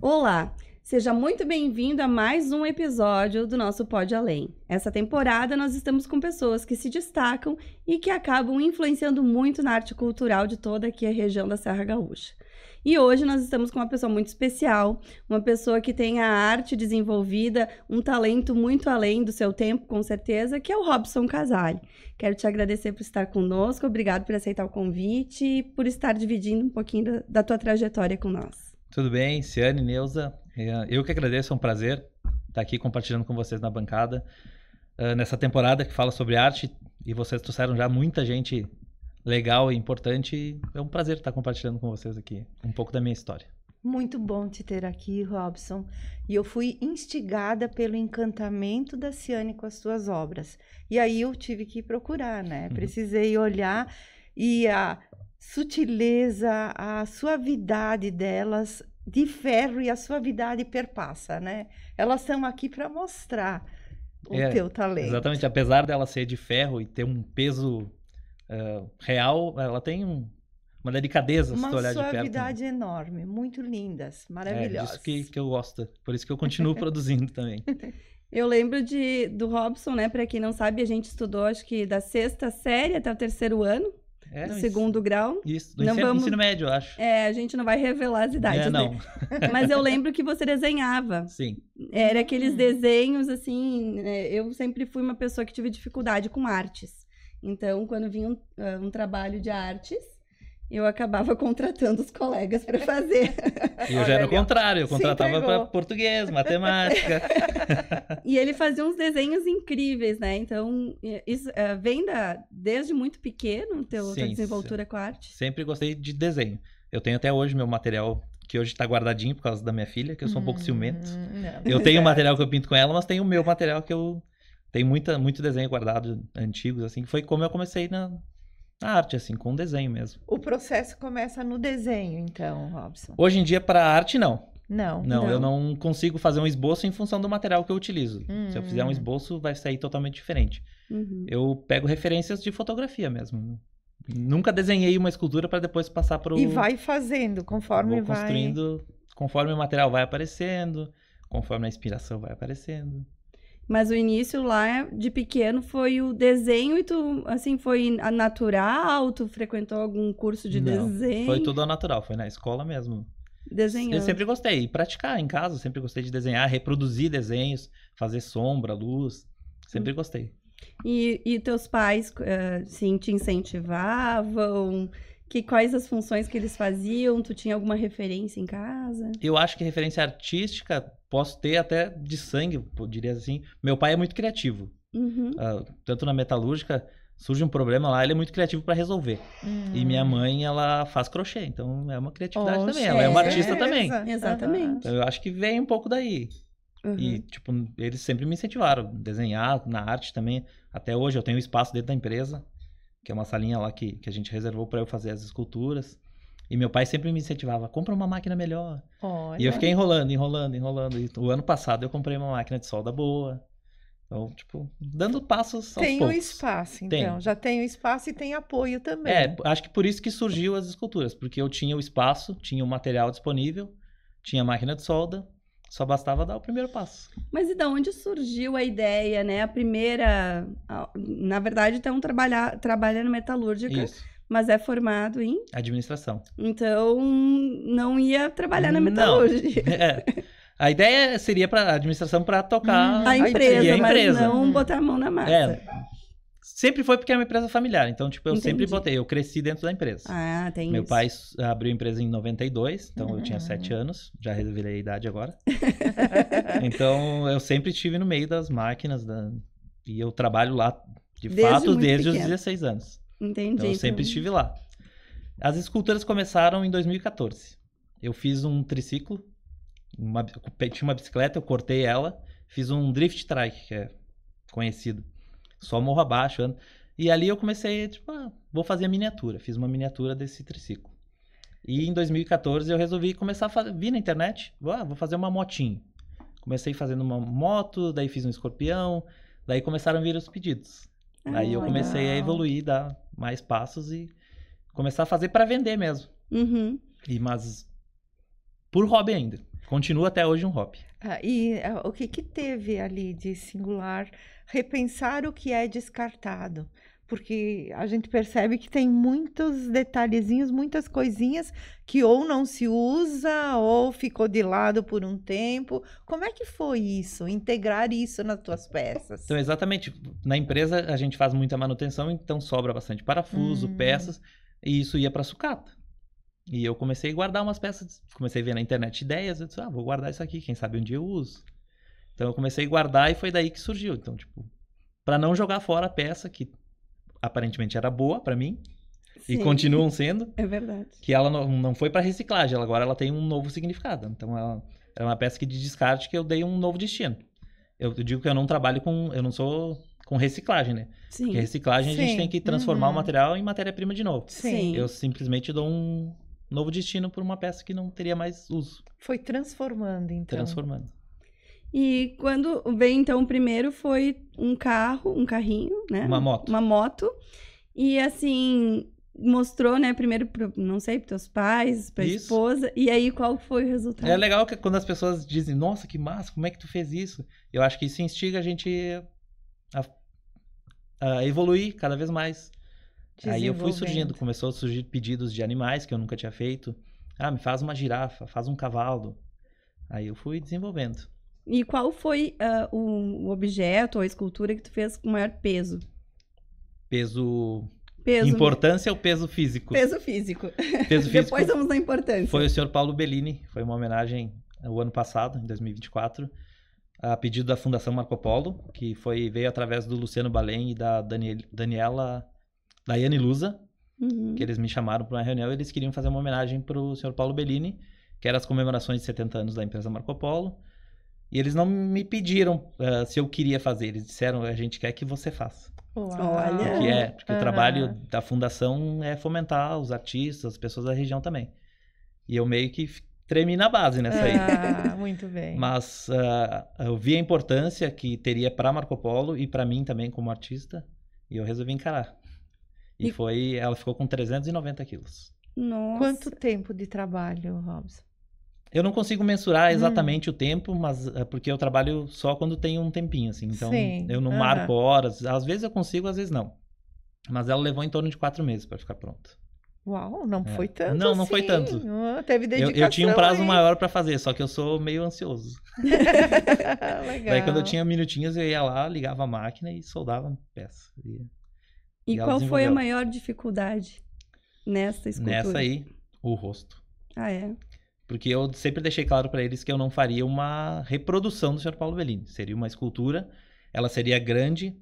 Olá, seja muito bem-vindo a mais um episódio do nosso Pode Além. Essa temporada nós estamos com pessoas que se destacam e que acabam influenciando muito na arte cultural de toda aqui a região da Serra Gaúcha. E hoje nós estamos com uma pessoa muito especial, uma pessoa que tem a arte desenvolvida, um talento muito além do seu tempo, com certeza, que é o Robson Casale. Quero te agradecer por estar conosco, obrigado por aceitar o convite e por estar dividindo um pouquinho da tua trajetória com nós. Tudo bem, Ciane, Neuza, eu que agradeço, é um prazer estar aqui compartilhando com vocês na bancada, nessa temporada que fala sobre arte, e vocês trouxeram já muita gente legal e importante, é um prazer estar compartilhando com vocês aqui um pouco da minha história. Muito bom te ter aqui, Robson, e eu fui instigada pelo encantamento da Ciane com as suas obras, e aí eu tive que procurar, né, precisei olhar, e a sutileza, a suavidade delas, de ferro, e a suavidade perpassa, né? Elas estão aqui para mostrar o teu talento. Exatamente, apesar dela ser de ferro e ter um peso real, ela tem uma delicadeza, se tu olhar de perto. Uma suavidade enorme, muito lindas, maravilhosas. É disso que eu gosto, por isso que eu continuo produzindo também. Eu lembro do Robson, né? Para quem não sabe, a gente estudou, acho que da 6ª série até o 3º ano. Do segundo grau. Isso, do ensino médio, eu acho. A gente não vai revelar as idades. Não. Mas eu lembro que você desenhava. Sim. Era aqueles desenhos, assim... Eu sempre fui uma pessoa que tive dificuldade com artes. Então, quando vinha um trabalho de artes, eu acabava contratando os colegas para fazer. E eu já era o contrário, eu contratava para português, matemática. E ele fazia uns desenhos incríveis, né? Então, isso vem desde muito pequeno, tua desenvoltura com a arte? Sempre gostei de desenho. Eu tenho até hoje meu material, que hoje está guardadinho por causa da minha filha, que eu sou um pouco ciumento. Eu tenho o material que eu pinto com ela, mas tenho o meu material que eu... Tenho muito desenho guardado, antigos, assim, que foi como eu comecei na arte, assim, com desenho mesmo. O processo começa no desenho, então, Robson? Hoje em dia, para arte, não. Não, eu não consigo fazer um esboço em função do material que eu utilizo. Se eu fizer um esboço, vai sair totalmente diferente. Eu pego referências de fotografia mesmo. Nunca desenhei uma escultura para depois passar para o... E vai fazendo, conforme Vou construindo, conforme o material vai aparecendo, conforme a inspiração vai aparecendo. Mas o início lá, de pequeno, foi o desenho e tu, assim, foi natural? Tu frequentou algum curso de desenho? Foi tudo ao natural, foi na escola mesmo. Desenhando? Eu sempre gostei, praticar em casa, sempre gostei de desenhar, reproduzir desenhos, fazer sombra, luz, sempre gostei. E teus pais, sim, te incentivavam? Quais as funções que eles faziam? Tu tinha alguma referência em casa? Eu acho que referência artística posso ter até de sangue, eu diria assim. Meu pai é muito criativo. Tanto na metalúrgica, surge um problema lá, ele é muito criativo para resolver. E minha mãe, ela faz crochê, então é uma criatividade também. Ela é uma artista também. Exatamente. Então eu acho que vem um pouco daí. E, tipo, eles sempre me incentivaram a desenhar, na arte também. Até hoje eu tenho um espaço dentro da empresa, que é uma salinha lá que a gente reservou para eu fazer as esculturas. E meu pai sempre me incentivava, compra uma máquina melhor. Olha. E eu fiquei enrolando. E o ano passado eu comprei uma máquina de solda boa. Então, tipo, dando passos aos poucos. Tem um espaço, então. Já tem o espaço e tem apoio também. Acho que por isso que surgiu as esculturas. Porque eu tinha o espaço, tinha o material disponível, tinha a máquina de solda. Só bastava dar o primeiro passo. Mas e de onde surgiu a ideia, né? A primeira... Na verdade, então, trabalhando metalúrgica. Isso. Mas é formado em... Administração. Então, não ia trabalhar na metalúrgica. A ideia seria para a administração para tocar a empresa, mas não botar a mão na massa. Sempre foi porque é uma empresa familiar. Então, tipo, eu sempre botei. Eu cresci dentro da empresa. Tem Meu isso. pai abriu a empresa em 92, então eu tinha 7 anos. Já revelei a idade agora. Então, eu sempre estive no meio das máquinas. E eu trabalho lá, de fato, desde os 16 anos. Entendi. Então, eu sempre estive lá. As esculturas começaram em 2014. Eu fiz um triciclo. Tinha uma bicicleta, eu cortei ela. Fiz um drift trike, que é conhecido. Só morro abaixo. E ali eu comecei, tipo, vou fazer a miniatura. Fiz uma miniatura desse triciclo. E em 2014 eu resolvi começar a vir na internet. Vou fazer uma motinho. Comecei fazendo uma moto, daí fiz um escorpião. Daí começaram a vir os pedidos. Daí eu comecei a evoluir, dar mais passos e começar a fazer para vender mesmo. Uhum. Mas por hobby ainda. Continua até hoje um hobby. O que teve ali de singular repensar o que é descartado? Porque a gente percebe que tem muitos detalhezinhos, muitas coisinhas que ou não se usa ou ficou de lado por um tempo. Como é que foi isso? Integrar isso nas tuas peças? Então, exatamente. Na empresa a gente faz muita manutenção, então sobra bastante parafuso, peças, e isso ia para sucata. E eu comecei a guardar umas peças, comecei a ver na internet ideias, eu disse, vou guardar isso aqui, quem sabe um dia eu uso. Então eu comecei a guardar e foi daí que surgiu. Então, tipo, para não jogar fora a peça que aparentemente era boa para mim, e continuam sendo. É verdade. Que ela não foi para reciclagem, agora ela tem um novo significado. Então ela é uma peça de descarte que eu dei um novo destino. Eu digo que eu não trabalho eu não sou com reciclagem, né? Sim. Porque reciclagem a gente tem que transformar o material em matéria-prima de novo. Sim. Eu simplesmente dou um novo destino por uma peça que não teria mais uso. Foi transformando, então. Transformando. E quando veio, então, o primeiro foi um carrinho, né? Uma moto. Uma moto. E, assim, mostrou, né, primeiro, não sei, para teus pais, para esposa. E aí, qual foi o resultado? É legal que quando as pessoas dizem, nossa, que massa, como é que tu fez isso? Eu acho que isso instiga a gente a evoluir cada vez mais. Aí eu fui surgindo, começou a surgir pedidos de animais que eu nunca tinha feito. Me faz uma girafa, faz um cavalo. Aí eu fui desenvolvendo. E qual foi o objeto ou a escultura que tu fez com maior peso? Peso Mesmo. Importância ou peso físico? Peso físico. Peso físico. Depois vamos na importância. Foi o senhor Paulo Bellini. Foi uma homenagem o ano passado, em 2024, a pedido da Fundação Marco Polo, que veio através do Luciano Balém e da Daiane Lusa, que eles me chamaram para uma reunião e eles queriam fazer uma homenagem para o senhor Paulo Bellini, que eram as comemorações de 70 anos da empresa Marco Polo. E eles não me pediram se eu queria fazer. Eles disseram, a gente quer que você faça. Olha! Porque o trabalho da fundação é fomentar os artistas, as pessoas da região também. E eu meio que tremi na base nessa aí. Muito bem. Mas eu vi a importância que teria para Marco Polo e para mim também como artista. E eu resolvi encarar. Ela ficou com 390 quilos. Nossa! Quanto tempo de trabalho, Robson? Eu não consigo mensurar exatamente o tempo, mas porque eu trabalho só quando tenho um tempinho, assim. Então, eu não marco horas. Às vezes eu consigo, às vezes não. Mas ela levou em torno de 4 meses para ficar pronta. Uau, não foi tanto Não, assim. não foi tanto. Teve dedicação. Eu tinha um prazo maior para fazer, só que eu sou meio ansioso. Legal. Daí quando eu tinha minutinhos, eu ia lá, ligava a máquina e soldava a peça. E qual foi a maior dificuldade nessa escultura? Nessa aí, o rosto. É? Porque eu sempre deixei claro para eles que eu não faria uma reprodução do Sr. Paulo Bellini. Seria uma escultura, ela seria grande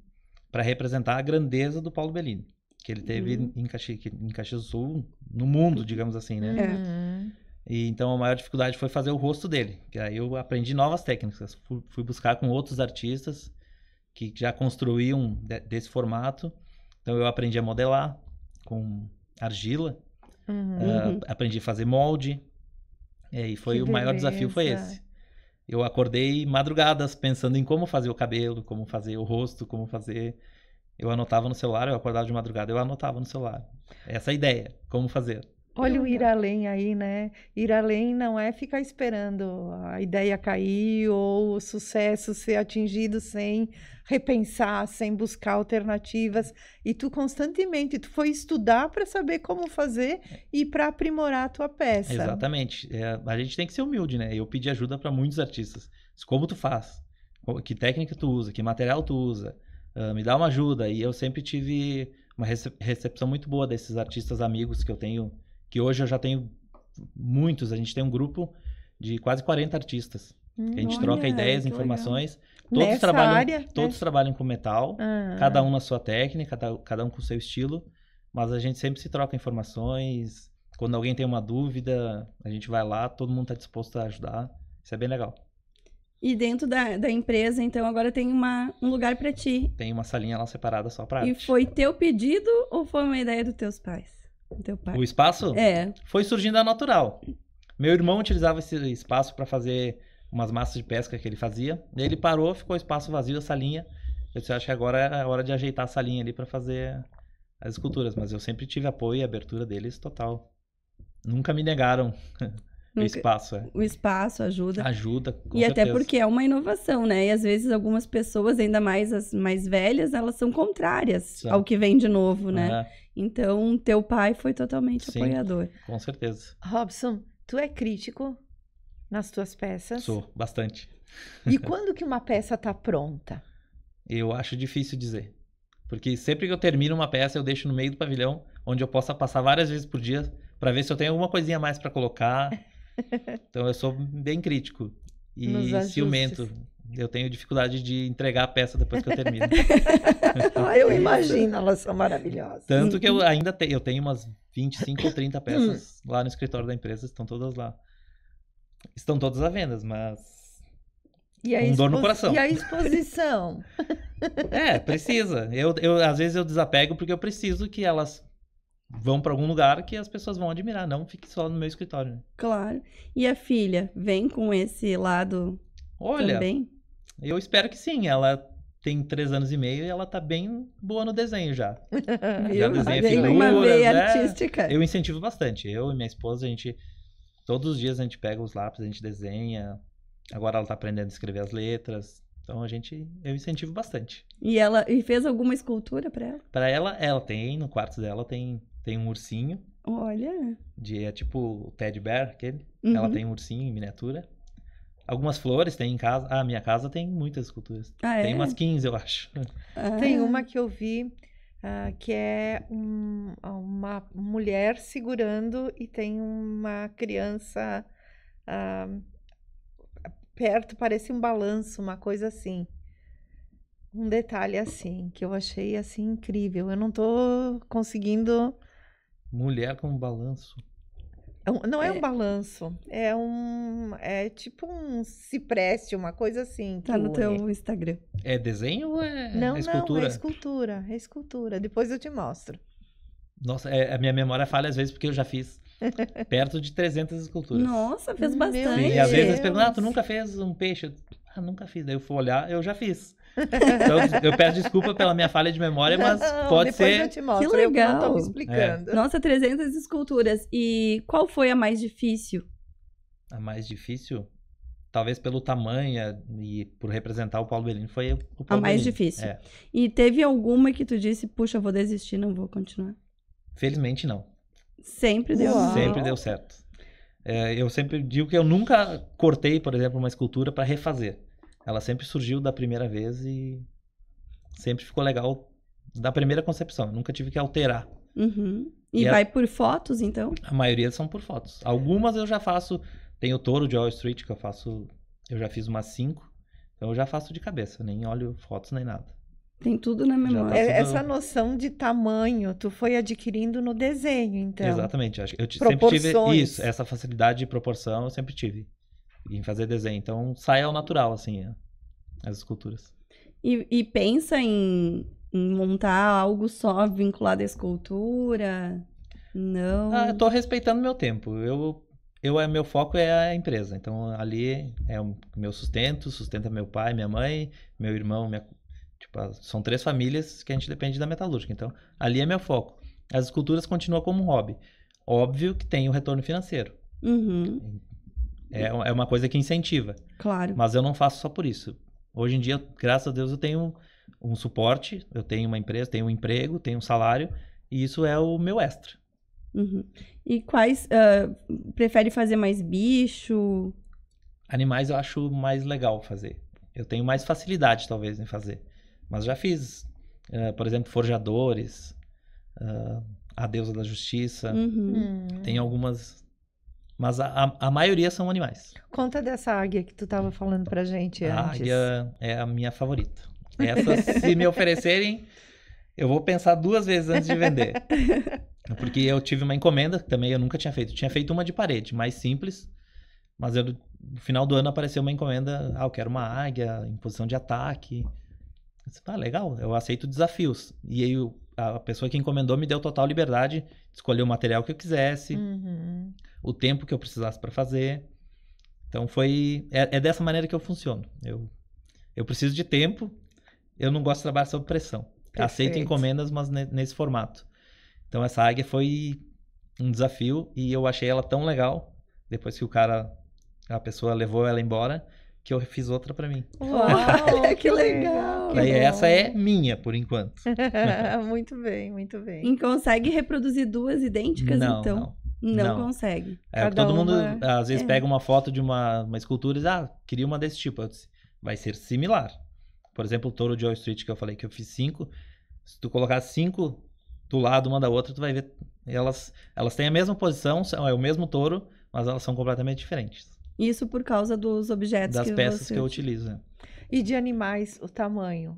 para representar a grandeza do Paulo Bellini. Que ele teve em Caxias do Sul, no mundo, digamos assim, né? E então a maior dificuldade foi fazer o rosto dele. Que aí eu aprendi novas técnicas. Fui buscar com outros artistas que já construíam desse formato. Então eu aprendi a modelar com argila. Aprendi a fazer molde. E o maior desafio foi esse. Eu acordei madrugadas pensando em como fazer o cabelo, como fazer o rosto, como fazer... Eu anotava no celular, eu acordava de madrugada, eu anotava no celular. Essa é a ideia, como fazer. Olha o ir além aí, né? Ir além não é ficar esperando a ideia cair ou o sucesso ser atingido sem repensar, sem buscar alternativas. E tu constantemente, tu foi estudar para saber como fazer e para aprimorar a tua peça. Exatamente. A gente tem que ser humilde, né? Eu pedi ajuda para muitos artistas. Como tu faz? Que técnica tu usa? Que material tu usa? Me dá uma ajuda. E eu sempre tive uma recepção muito boa desses artistas amigos que eu tenho, que hoje eu já tenho muitos. A gente tem um grupo de quase 40 artistas. A gente troca ideias, informações. Todos trabalham com metal, cada um na sua técnica, cada um com o seu estilo. Mas a gente sempre se troca informações. Quando alguém tem uma dúvida, a gente vai lá, todo mundo está disposto a ajudar. Isso é bem legal. E dentro da empresa, então, agora tem um lugar para ti. Tem uma salinha lá separada só para arte. E foi teu pedido ou foi uma ideia dos teus pais? Do teu pai? O espaço? Foi surgindo a natural. Meu irmão utilizava esse espaço para fazer umas massas de pesca que ele fazia. E ele parou, ficou o espaço vazio, a salinha. Eu disse, acho que agora é a hora de ajeitar a salinha ali para fazer as esculturas. Mas eu sempre tive apoio e abertura deles total. Nunca me negaram O espaço, O espaço ajuda. Ajuda, com E até certeza. porque é uma inovação, né? E às vezes algumas pessoas, ainda mais as mais velhas, elas são contrárias Sim. ao que vem de novo, né? É, Então, teu pai foi totalmente Sim. apoiador. com certeza. Robson, tu é crítico nas tuas peças? Sou, bastante. E quando que uma peça tá pronta? Eu acho difícil dizer. Porque sempre que eu termino uma peça, eu deixo no meio do pavilhão, onde eu possa passar várias vezes por dia, para ver se eu tenho alguma coisinha a mais para colocar. Então eu sou bem crítico Nos e ajustes. ciumento. Eu tenho dificuldade de entregar a peça depois que eu termino. Eu imagino, elas são maravilhosas. Tanto que eu ainda tenho, eu tenho umas 25 ou 30 peças lá no escritório da empresa, estão todas lá. Estão todas à venda, mas E a com dor no coração. E a exposição? precisa. Às vezes eu desapego porque eu preciso que elas vão para algum lugar que as pessoas vão admirar, não fique só no meu escritório. Né? Claro. E a filha, vem com esse lado Olha, também? eu espero que sim. Ela tem 3 anos e meio e ela tá bem boa no desenho já. Já Viu? desenha Vem com uma figuras, veia artística. Eu incentivo bastante. Eu e minha esposa, todos os dias a gente pega os lápis, a gente desenha. Agora ela tá aprendendo a escrever as letras. Então eu incentivo bastante. E fez alguma escultura pra ela? Para ela tem, no quarto dela tem um ursinho, Olha. é tipo o Teddy Bear, aquele. Uhum. Ela tem um ursinho em miniatura. Algumas flores tem em casa. Ah, minha casa tem muitas esculturas. Ah, Tem é? umas 15, eu acho. Ah. Tem uma que eu vi que é uma mulher segurando e tem uma criança perto, parece um balanço, uma coisa assim. Um detalhe assim, que eu achei assim incrível. Eu não tô conseguindo. Mulher com balanço. Não é um balanço, é tipo um cipreste, uma coisa assim. Tá no teu Instagram. É desenho ou é Não, escultura? é escultura. Depois eu te mostro. Nossa, a minha memória falha às vezes porque eu já fiz perto de 300 esculturas. Nossa, fez Meu bastante. Sim, e às vezes eles Deus. perguntam, tu nunca fez um peixe? Nunca fiz. Daí eu fui olhar, eu já fiz. Então eu peço desculpa pela minha falha de memória, mas Não, pode depois ser... eu te mostro. Que Eu não tô legal. me explicando. Nossa, 300 esculturas. E qual foi a mais difícil? A mais difícil, talvez pelo tamanho e por representar o Paulo Bellini, foi o Paulo A mais Bellini. difícil. É. E teve alguma que tu disse, puxa, eu vou desistir, não vou continuar? Felizmente não. Sempre deu. Uau. Sempre deu certo. Eu sempre digo que eu nunca cortei, por exemplo, uma escultura para refazer. Ela sempre surgiu da primeira vez e sempre ficou legal da primeira concepção. Eu nunca tive que alterar. Uhum. E E vai por fotos, então? A maioria são por fotos. Algumas eu já faço. Tem o touro de Wall Street que eu faço. Eu já fiz umas 5. Então eu já faço de cabeça. Nem olho fotos nem nada. Tem tudo na memória. tudo- Essa noção de tamanho, tu foi adquirindo no desenho, então. Exatamente. Eu sempre tive Proporções. isso. Essa facilidade de proporção eu sempre tive. Em fazer desenho. Então sai ao natural, assim, as esculturas. E pensa em montar algo só vinculado à escultura? Não. Eu tô respeitando meu tempo. Meu foco é a empresa. Então ali é o meu sustenta meu pai, minha mãe, meu irmão, são 3 famílias que a gente depende da metalúrgica. Então ali é meu foco. As esculturas continuam como um hobby. Óbvio que tem o retorno financeiro. Uhum, É uma coisa que incentiva. claro. Mas eu não faço só por isso. Hoje em dia, graças a Deus, eu tenho um suporte, eu tenho uma empresa, tenho um emprego, tenho um salário, e isso é o meu extra. Uhum. E quais... prefere fazer mais bicho? Animais eu acho mais legal fazer. Eu tenho mais facilidade, talvez, em fazer. Mas já fiz, por exemplo, forjadores, a deusa da justiça. Uhum. Tem algumas... Mas a maioria são animais. Conta dessa águia que tu tava falando pra gente A antes. águia é a minha favorita. Essa, se me oferecerem, eu vou pensar 2 vezes antes de vender. Porque eu tive uma encomenda que também eu nunca tinha feito. Eu tinha feito uma de parede, mais simples. Mas no final do ano apareceu uma encomenda. Eu quero uma águia em posição de ataque. Eu disse, legal, eu aceito desafios. E aí a pessoa que encomendou me deu total liberdade de escolher o material que eu quisesse, o tempo que eu precisasse para fazer. Então é dessa maneira que eu funciono. Eu preciso de tempo, eu não gosto de trabalhar sob pressão. Perfeito. Aceito encomendas, mas nesse formato. Então essa águia foi um desafio e eu achei ela tão legal. depois que a pessoa levou ela embora, que eu fiz outra pra mim. Uau, Que legal! Daí bom. essa é minha, por enquanto. Muito bem, muito bem. E consegue reproduzir duas idênticas, Não, então? não. Não Não. consegue. Cada Todo mundo, uma- às vezes, pega uma foto de uma escultura e diz, queria uma desse tipo. Eu disse, vai ser similar. Por exemplo, o touro de Wall Street que eu falei que eu fiz 5. Se tu colocar 5 do lado uma da outra, tu vai ver. Elas têm a mesma posição, é o mesmo touro, mas elas são completamente diferentes. Isso por causa dos objetos Das que peças você que eu utilizo. Né? E de animais, o tamanho?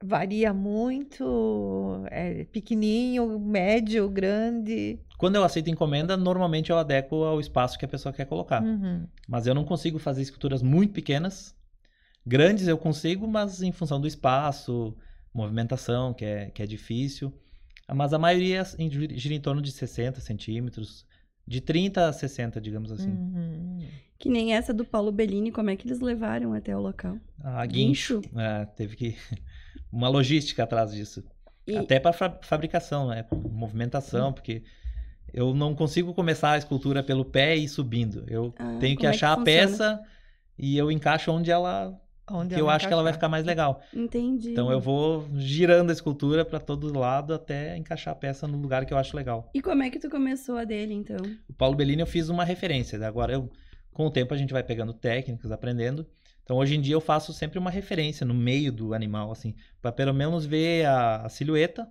Varia muito? É pequenininho, médio, grande? Quando eu aceito encomenda, normalmente eu adequo ao espaço que a pessoa quer colocar. Uhum. Mas eu não consigo fazer esculturas muito pequenas. Grandes eu consigo, mas em função do espaço, movimentação, que é difícil. Mas a maioria gira em torno de 60 centímetros, de 30 a 60, digamos assim. Uhum. Que nem essa do Paulo Bellini, como é que eles levaram até o local? A guincho, teve que... uma logística atrás disso. E- Até para fabricação, né? Movimentação, porque eu não consigo começar a escultura pelo pé e ir subindo. Eu tenho que como é que achar a funciona? peça e eu encaixo onde Onde que eu ela acho que ela vai encaixar. ficar mais legal. Entendi. Então eu vou girando a escultura para todo lado até encaixar a peça no lugar que eu acho legal. E como é que tu começou a dele, então? O Paulo Bellini eu fiz uma referência. Agora com o tempo a gente vai pegando técnicas, aprendendo. Então hoje em dia eu faço sempre uma referência no meio do animal, assim, para pelo menos ver a silhueta.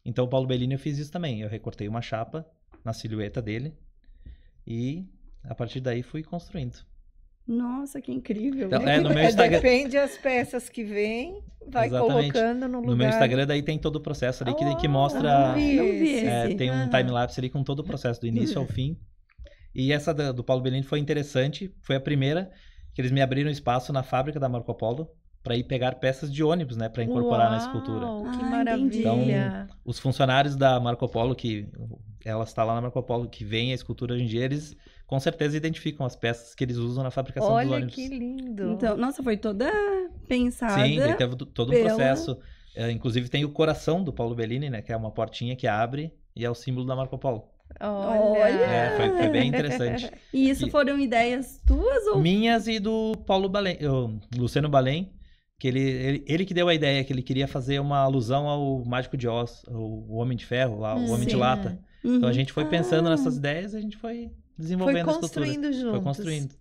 Então o Paulo Bellini eu fiz isso também. Eu recortei uma chapa na silhueta dele e a partir daí fui construindo. Nossa, que incrível. Então, no meu Instagram, Depende das peças que vem, vai Exatamente. colocando no lugar. no meu Instagram daí tem todo o processo ali que não mostra, vi não vi esse. tem um Ah. time-lapse ali com todo o processo do início ao fim. E essa do Paulo Bellini foi interessante, foi a primeira que eles me abriram espaço na fábrica da Marco Polo para ir pegar peças de ônibus, né, para incorporar na escultura. Uau, que Ah, maravilha. Os funcionários da Marco Polo, que ela está lá na Marco Polo, que vem a escultura hoje em dia, eles com certeza identificam as peças que eles usam na fabricação dos Olha ônibus. que lindo. Então, nossa, foi toda pensada. Sim, daí teve todo um pela- processo. Inclusive tem o coração do Paulo Bellini, né, que é uma portinha que abre e é o símbolo da Marco Polo. Olha. Foi bem interessante. E isso E- foram ideias tuas ou Minhas e do Paulo Balém, Luciano Balém, que ele que deu a ideia, que ele queria fazer uma alusão ao Mágico de Oz, o Homem de Ferro, lá, o Homem de Sim. Lata. Uhum. Então a gente foi pensando Ah. nessas ideias e a gente foi Foi desenvolvendo a escultura. construindo juntos. Foi construindo.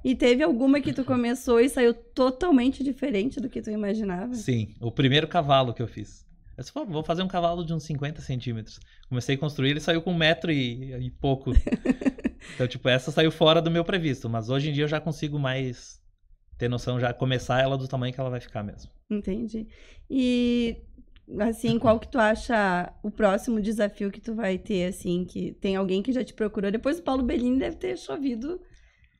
E teve alguma que tu começou e saiu totalmente diferente do que tu imaginava? Sim, o primeiro cavalo que eu fiz. Eu disse, vou fazer um cavalo de uns 50 centímetros. Comecei a construir, ele saiu com 1 e pouco. Então, tipo, essa saiu fora do meu previsto. Mas hoje em dia eu já consigo mais ter noção, já começar ela do tamanho que ela vai ficar mesmo. Entendi. E, assim, qual que tu acha o próximo desafio que tu vai ter, assim, que tem alguém que já te procurou? Depois o Paulo Bellini deve ter chovido.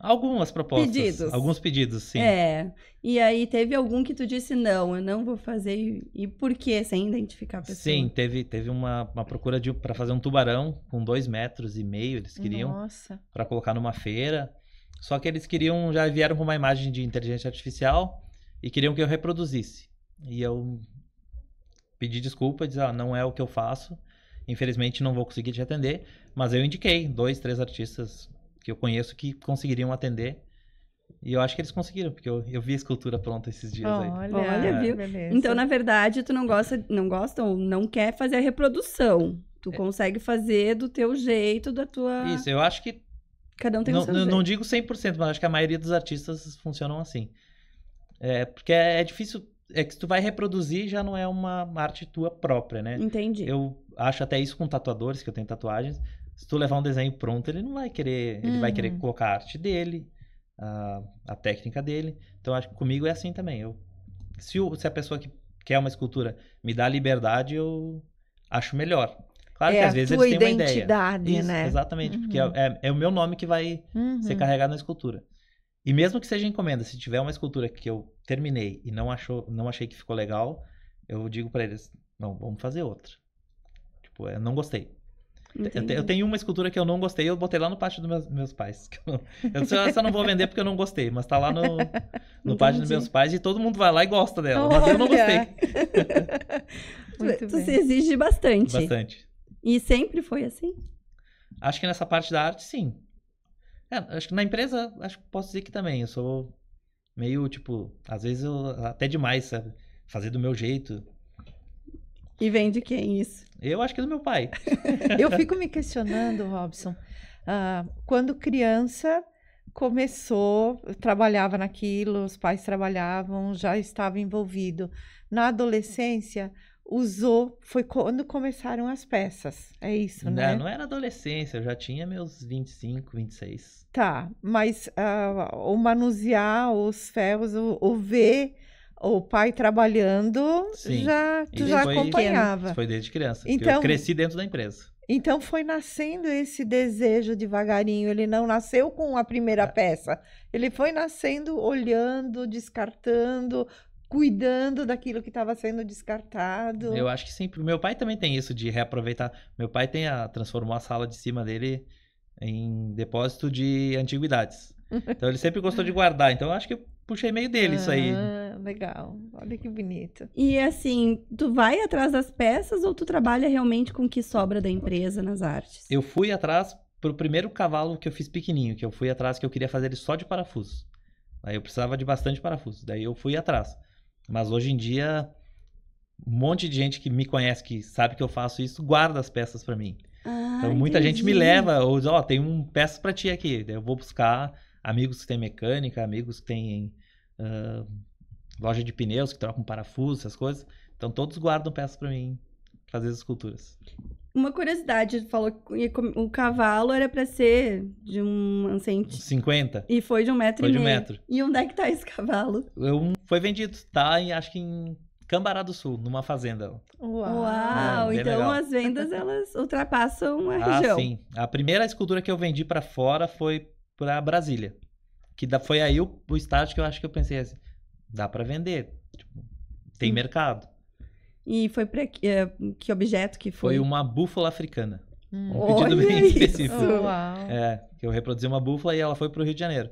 Algumas propostas. Pedidos. Alguns pedidos, sim. É. E aí teve algum que tu disse, não, eu não vou fazer. E por quê? Sem identificar a pessoa. Sim, teve uma procura para fazer um tubarão com 2,5 metros, eles queriam, Nossa. para colocar numa feira. Só que eles queriam, já vieram com uma imagem de inteligência artificial e queriam que eu reproduzisse. E eu pedi desculpa, disse, não é o que eu faço. Infelizmente não vou conseguir te atender. Mas eu indiquei 2, 3 artistas que eu conheço que conseguiriam atender. E eu acho que eles conseguiram, porque eu vi a escultura pronta esses dias aí. Olha, viu? Beleza. Então, na verdade, tu não gosta ou não quer fazer a reprodução. Tu consegue fazer do teu jeito, da tua... Isso, eu acho que Cada um tem o seu jeito. não digo 100%, mas acho que a maioria dos artistas funcionam assim. Porque é difícil, é que se tu vai reproduzir já não é uma arte tua própria, né? Entendi. Eu acho até isso com tatuadores, que eu tenho tatuagens. Se tu levar um desenho pronto, ele não vai querer, ele vai querer colocar a arte dele, a técnica dele. Então acho que comigo é assim também. Se a pessoa que quer uma escultura me dá liberdade, eu acho melhor. Claro que às vezes eles têm uma ideia. Identidade, Isso, né? exatamente, porque é o meu nome que vai ser carregado na escultura. E mesmo que seja encomenda, se tiver uma escultura que eu terminei e não achei que ficou legal, eu digo pra eles, não, vamos fazer outra. Tipo, eu não gostei. Entendi. Eu tenho uma escultura que eu não gostei, eu botei lá no pátio dos meus pais. Eu só não vou vender porque eu não gostei, mas tá lá no pátio dos meus pais e todo mundo vai lá e gosta dela, mas eu não gostei. Muito Tu bem. se exige bastante. Bastante. E sempre foi assim? Acho que nessa parte da arte, sim. Acho que na empresa, acho que posso dizer que também. Eu sou meio, tipo, às vezes até demais, sabe? Fazer do meu jeito. E vem de quem isso? Eu acho que do meu pai. Eu fico me questionando, Robson, quando criança começou, trabalhava naquilo, os pais trabalhavam, já estava envolvido. Na adolescência, foi quando começaram as peças, é isso, né? Não era adolescência, eu já tinha meus 25, 26. Tá, mas o manusear os ferros, o ver o pai trabalhando, Sim. tu já acompanhava. Isso foi desde criança. Então, eu cresci dentro da empresa. Então foi nascendo esse desejo devagarinho. Ele não nasceu com a primeira peça. Ele foi nascendo olhando, descartando, cuidando daquilo que estava sendo descartado. Eu acho que sim. Meu pai também tem isso de reaproveitar. Meu pai transformou a sala de cima dele em depósito de antiguidades. Então ele sempre gostou de guardar. Então eu acho que eu puxei meio dele isso aí. Legal. Olha que bonito. E assim, tu vai atrás das peças ou tu trabalha realmente com o que sobra da empresa nas artes? Eu fui atrás pro primeiro cavalo que eu fiz pequenininho, que eu fui atrás que eu queria fazer ele só de parafuso. Aí eu precisava de bastante parafuso. Daí eu fui atrás. Mas hoje em dia, um monte de gente que me conhece, que sabe que eu faço isso, guarda as peças pra mim. Então muita gente me leva, ou diz, tem peças pra ti aqui. Daí eu vou buscar amigos que têm mecânica, amigos que têm loja de pneus, que trocam parafuso, essas coisas. Então todos guardam peças pra mim fazer as esculturas. Uma curiosidade, tu falou que o cavalo era pra ser de um 50. E foi de 1,5 metro. Foi de 1 metro. E onde é que tá esse cavalo? Foi vendido, acho que em Cambará do Sul, numa fazenda. Uau! Então legal. As vendas, elas ultrapassam a região. Sim. A primeira escultura que eu vendi pra fora foi pra Brasília. Que foi aí o start que eu acho que eu pensei assim, dá pra vender. Tipo, tem mercado. E foi pra que objeto que foi? Foi uma búfala africana. Um pedido bem específico. Uau. Que eu reproduzi uma búfala e ela foi pro Rio de Janeiro,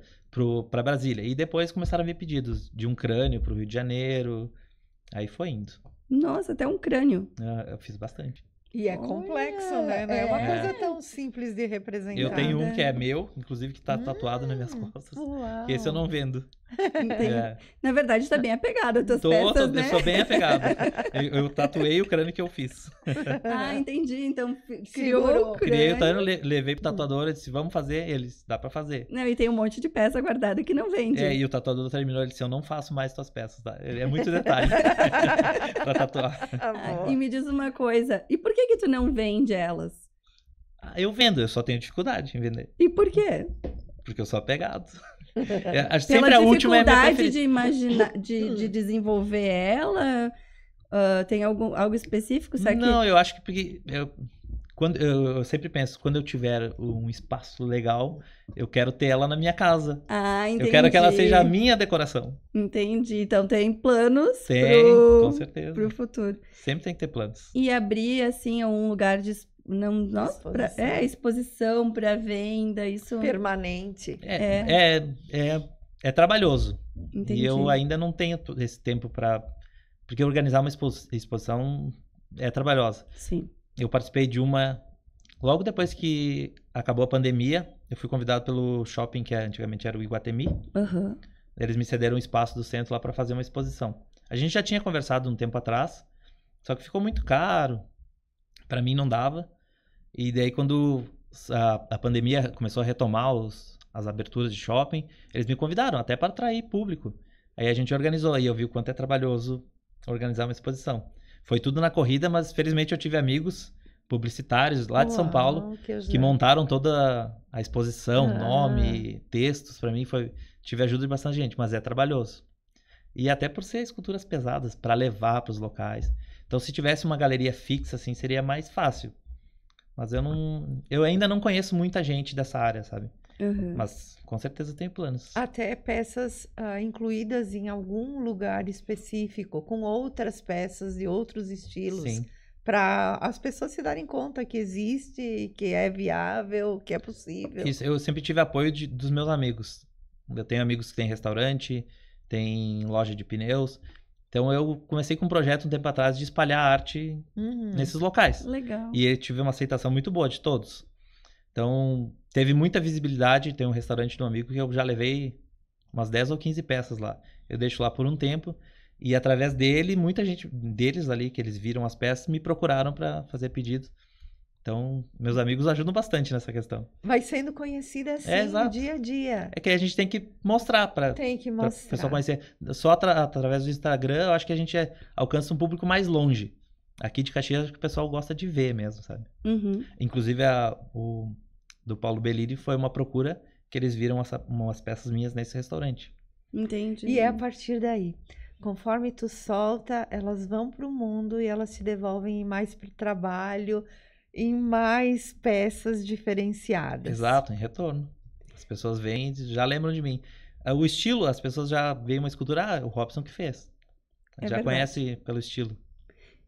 pra Brasília. E depois começaram a vir pedidos de um crânio pro Rio de Janeiro. Aí foi indo. Nossa, até um crânio. Eu fiz bastante. E é complexo, né? Não é uma coisa tão simples de representar. Eu tenho um que é meu, inclusive que tá tatuado nas minhas costas. Uau. Esse eu não vendo. Na verdade, tá bem apegado às tuas peças, né? Eu sou bem apegado. Eu tatuei o crânio que eu fiz. Entendi. Então, Segurou. Criei o crânio, levei pro tatuador, ele disse, vamos fazer? Eles, dá pra fazer. Não, e tem um monte de peça guardada que não vende. E o tatuador terminou, ele disse, eu não faço mais tuas peças, tá? É muito detalhe pra tatuar. E me diz uma coisa, e por que tu não vende elas? Eu vendo, eu só tenho dificuldade em vender. E por quê? Porque eu sou apegado. Sempre a última é a minha preferida. De imaginar, de desenvolver ela? Tem algo específico? Não, eu acho que porque eu sempre penso, quando eu tiver um espaço legal, eu quero ter ela na minha casa. Entendi. Eu quero que ela seja a minha decoração. Entendi. Então tem planos com certeza. Pro futuro. Sempre tem que ter planos. E abrir, assim, um lugar de exposição para venda, isso... Permanente. É trabalhoso. Entendi. E eu ainda não tenho esse tempo porque organizar uma exposição é trabalhosa. Sim. Eu participei de uma... Logo depois que acabou a pandemia, eu fui convidado pelo shopping que antigamente era o Iguatemi. Uhum. Eles me cederam um espaço do centro lá para fazer uma exposição. A gente já tinha conversado um tempo atrás, só que ficou muito caro. Para mim não dava. E daí quando a pandemia começou a retomar as aberturas de shopping, eles me convidaram até para atrair público. Aí a gente organizou, aí eu vi o quanto é trabalhoso organizar uma exposição. Foi tudo na corrida, mas felizmente eu tive amigos publicitários lá de São Paulo que montaram toda a exposição, nome, textos, para mim tive ajuda de bastante gente, mas é trabalhoso. E até por ser esculturas pesadas, para levar para os locais. Então se tivesse uma galeria fixa assim, seria mais fácil. Mas eu ainda não conheço muita gente dessa área, sabe? Uhum. Mas com certeza tem planos. Até peças incluídas em algum lugar específico, com outras peças de outros estilos. Sim. Para as pessoas se darem conta que existe, que é viável, que é possível. Isso, eu sempre tive apoio dos meus amigos. Eu tenho amigos que têm restaurante, tem loja de pneus. Então eu comecei com um projeto um tempo atrás de espalhar arte nesses locais. Legal. E eu tive uma aceitação muito boa de todos. Então teve muita visibilidade. Tem um restaurante de um amigo que eu já levei umas 10 ou 15 peças lá. Eu deixo lá por um tempo e através dele, muita gente deles ali, que eles viram as peças, me procuraram para fazer pedido. Então, meus amigos ajudam bastante nessa questão. Vai sendo conhecida assim, exato. dia a dia. É que a gente tem que mostrar para o pessoal conhecer. Só através do Instagram, eu acho que a gente alcança um público mais longe. Aqui de Caxias, acho que o pessoal gosta de ver mesmo, sabe? Uhum. Inclusive, o do Paulo Bellini foi uma procura que eles viram umas peças minhas nesse restaurante. Entendi. E é a partir daí. Conforme tu solta, elas vão para o mundo e elas te devolvem mais para o trabalho, em mais peças diferenciadas. Exato, em retorno. As pessoas vêm e já lembram de mim. O estilo, as pessoas já veem uma escultura, o Robson que fez. Já verdade. conhece pelo estilo.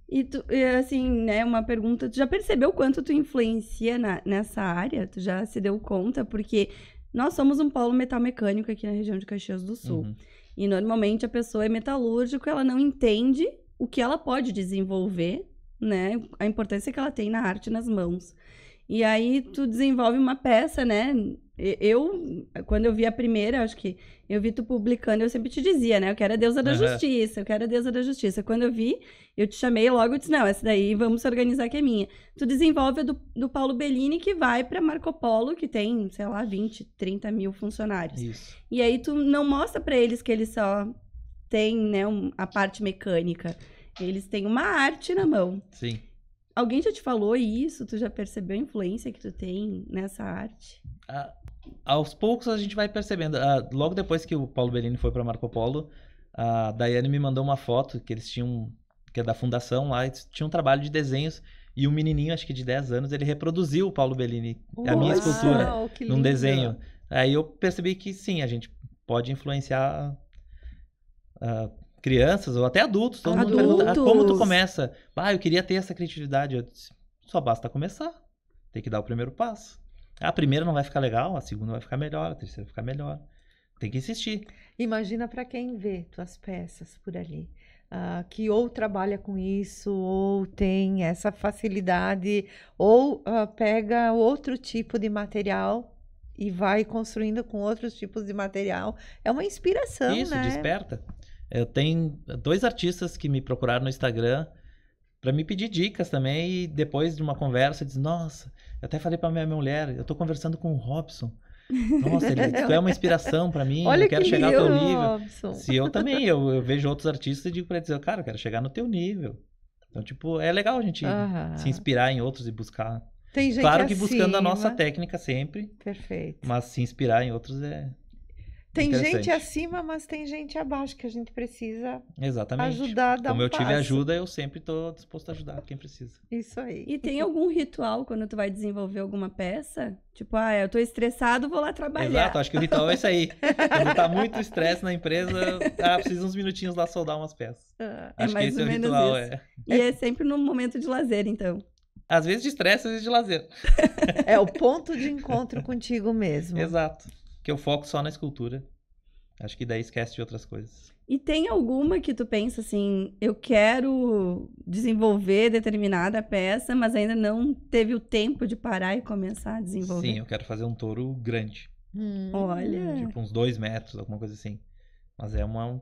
E tu, assim, né, uma pergunta, tu já percebeu quanto tu influencia nessa área? Tu já se deu conta? Porque nós somos um polo metalmecânico aqui na região de Caxias do Sul. Uhum. E normalmente a pessoa é metalúrgico, ela não entende o que ela pode desenvolver, né? A importância que ela tem na arte nas mãos. E aí tu desenvolve uma peça, né? Quando eu vi a primeira, acho que eu vi tu publicando, eu sempre te dizia, né? Eu quero a deusa da justiça, eu quero a deusa da justiça. Quando eu vi, eu te chamei logo e disse, não, essa daí vamos se organizar que é minha. Tu desenvolve a do Paulo Bellini, que vai para Marco Polo, que tem, sei lá, 20, 30 mil funcionários. Isso. E aí tu não mostra para eles que eles só têm, né, a parte mecânica. Eles têm uma arte na mão. Sim. Alguém já te falou isso? Tu já percebeu a influência que tu tem nessa arte? Aos poucos a gente vai percebendo. Logo depois que o Paulo Bellini foi para Marco Polo, a Daiane me mandou uma foto que eles tinham, que é da fundação lá, eles tinham um trabalho de desenhos e um menininho, acho que de 10 anos, ele reproduziu o Paulo Bellini, a minha escultura, num desenho. Aí eu percebi que sim, a gente pode influenciar crianças ou até adultos. Todo mundo pergunta, como tu começa? Eu queria ter essa criatividade. Eu disse, só basta começar. Tem que dar o primeiro passo. A primeira não vai ficar legal, a segunda vai ficar melhor, a terceira vai ficar melhor. Tem que insistir. Imagina para quem vê tuas peças por ali, que ou trabalha com isso, ou tem essa facilidade, ou pega outro tipo de material e vai construindo com outros tipos de material. É uma inspiração, isso, né? desperta. Eu tenho 2 artistas que me procuraram no Instagram para me pedir dicas também, e depois de uma conversa, diz, nossa, eu até falei para minha mulher, eu tô conversando com o Robson. Nossa, tu é uma inspiração para mim, Olha, eu quero chegar ao teu nível. Robson. Se eu também, eu vejo outros artistas e digo para eles, cara, eu quero chegar no teu nível. Então, tipo, é legal a gente se inspirar em outros e buscar. Tem gente claro que buscando a nossa técnica sempre. Perfeito. Mas se inspirar em outros Tem gente acima, mas tem gente abaixo que a gente precisa ajudar a dar Como um eu tive passo. ajuda, eu sempre estou disposto a ajudar quem precisa. Isso aí. E tem algum ritual quando tu vai desenvolver alguma peça? Tipo, eu tô estressado, vou lá trabalhar. Exato, acho que o ritual é isso aí. Quando tá muito estresse na empresa, precisa uns minutinhos lá soldar umas peças. Acho que esse é o ritual. E é sempre no momento de lazer, então. Às vezes de estresse, às vezes de lazer. É o ponto de encontro contigo mesmo. Exato. Que eu foco só na escultura. Acho que daí esquece de outras coisas. E tem alguma que tu pensa assim, eu quero desenvolver determinada peça, mas ainda não teve o tempo de parar e começar a desenvolver? Sim, eu quero fazer um touro grande. Olha! Tipo uns 2 metros, alguma coisa assim. Mas é uma...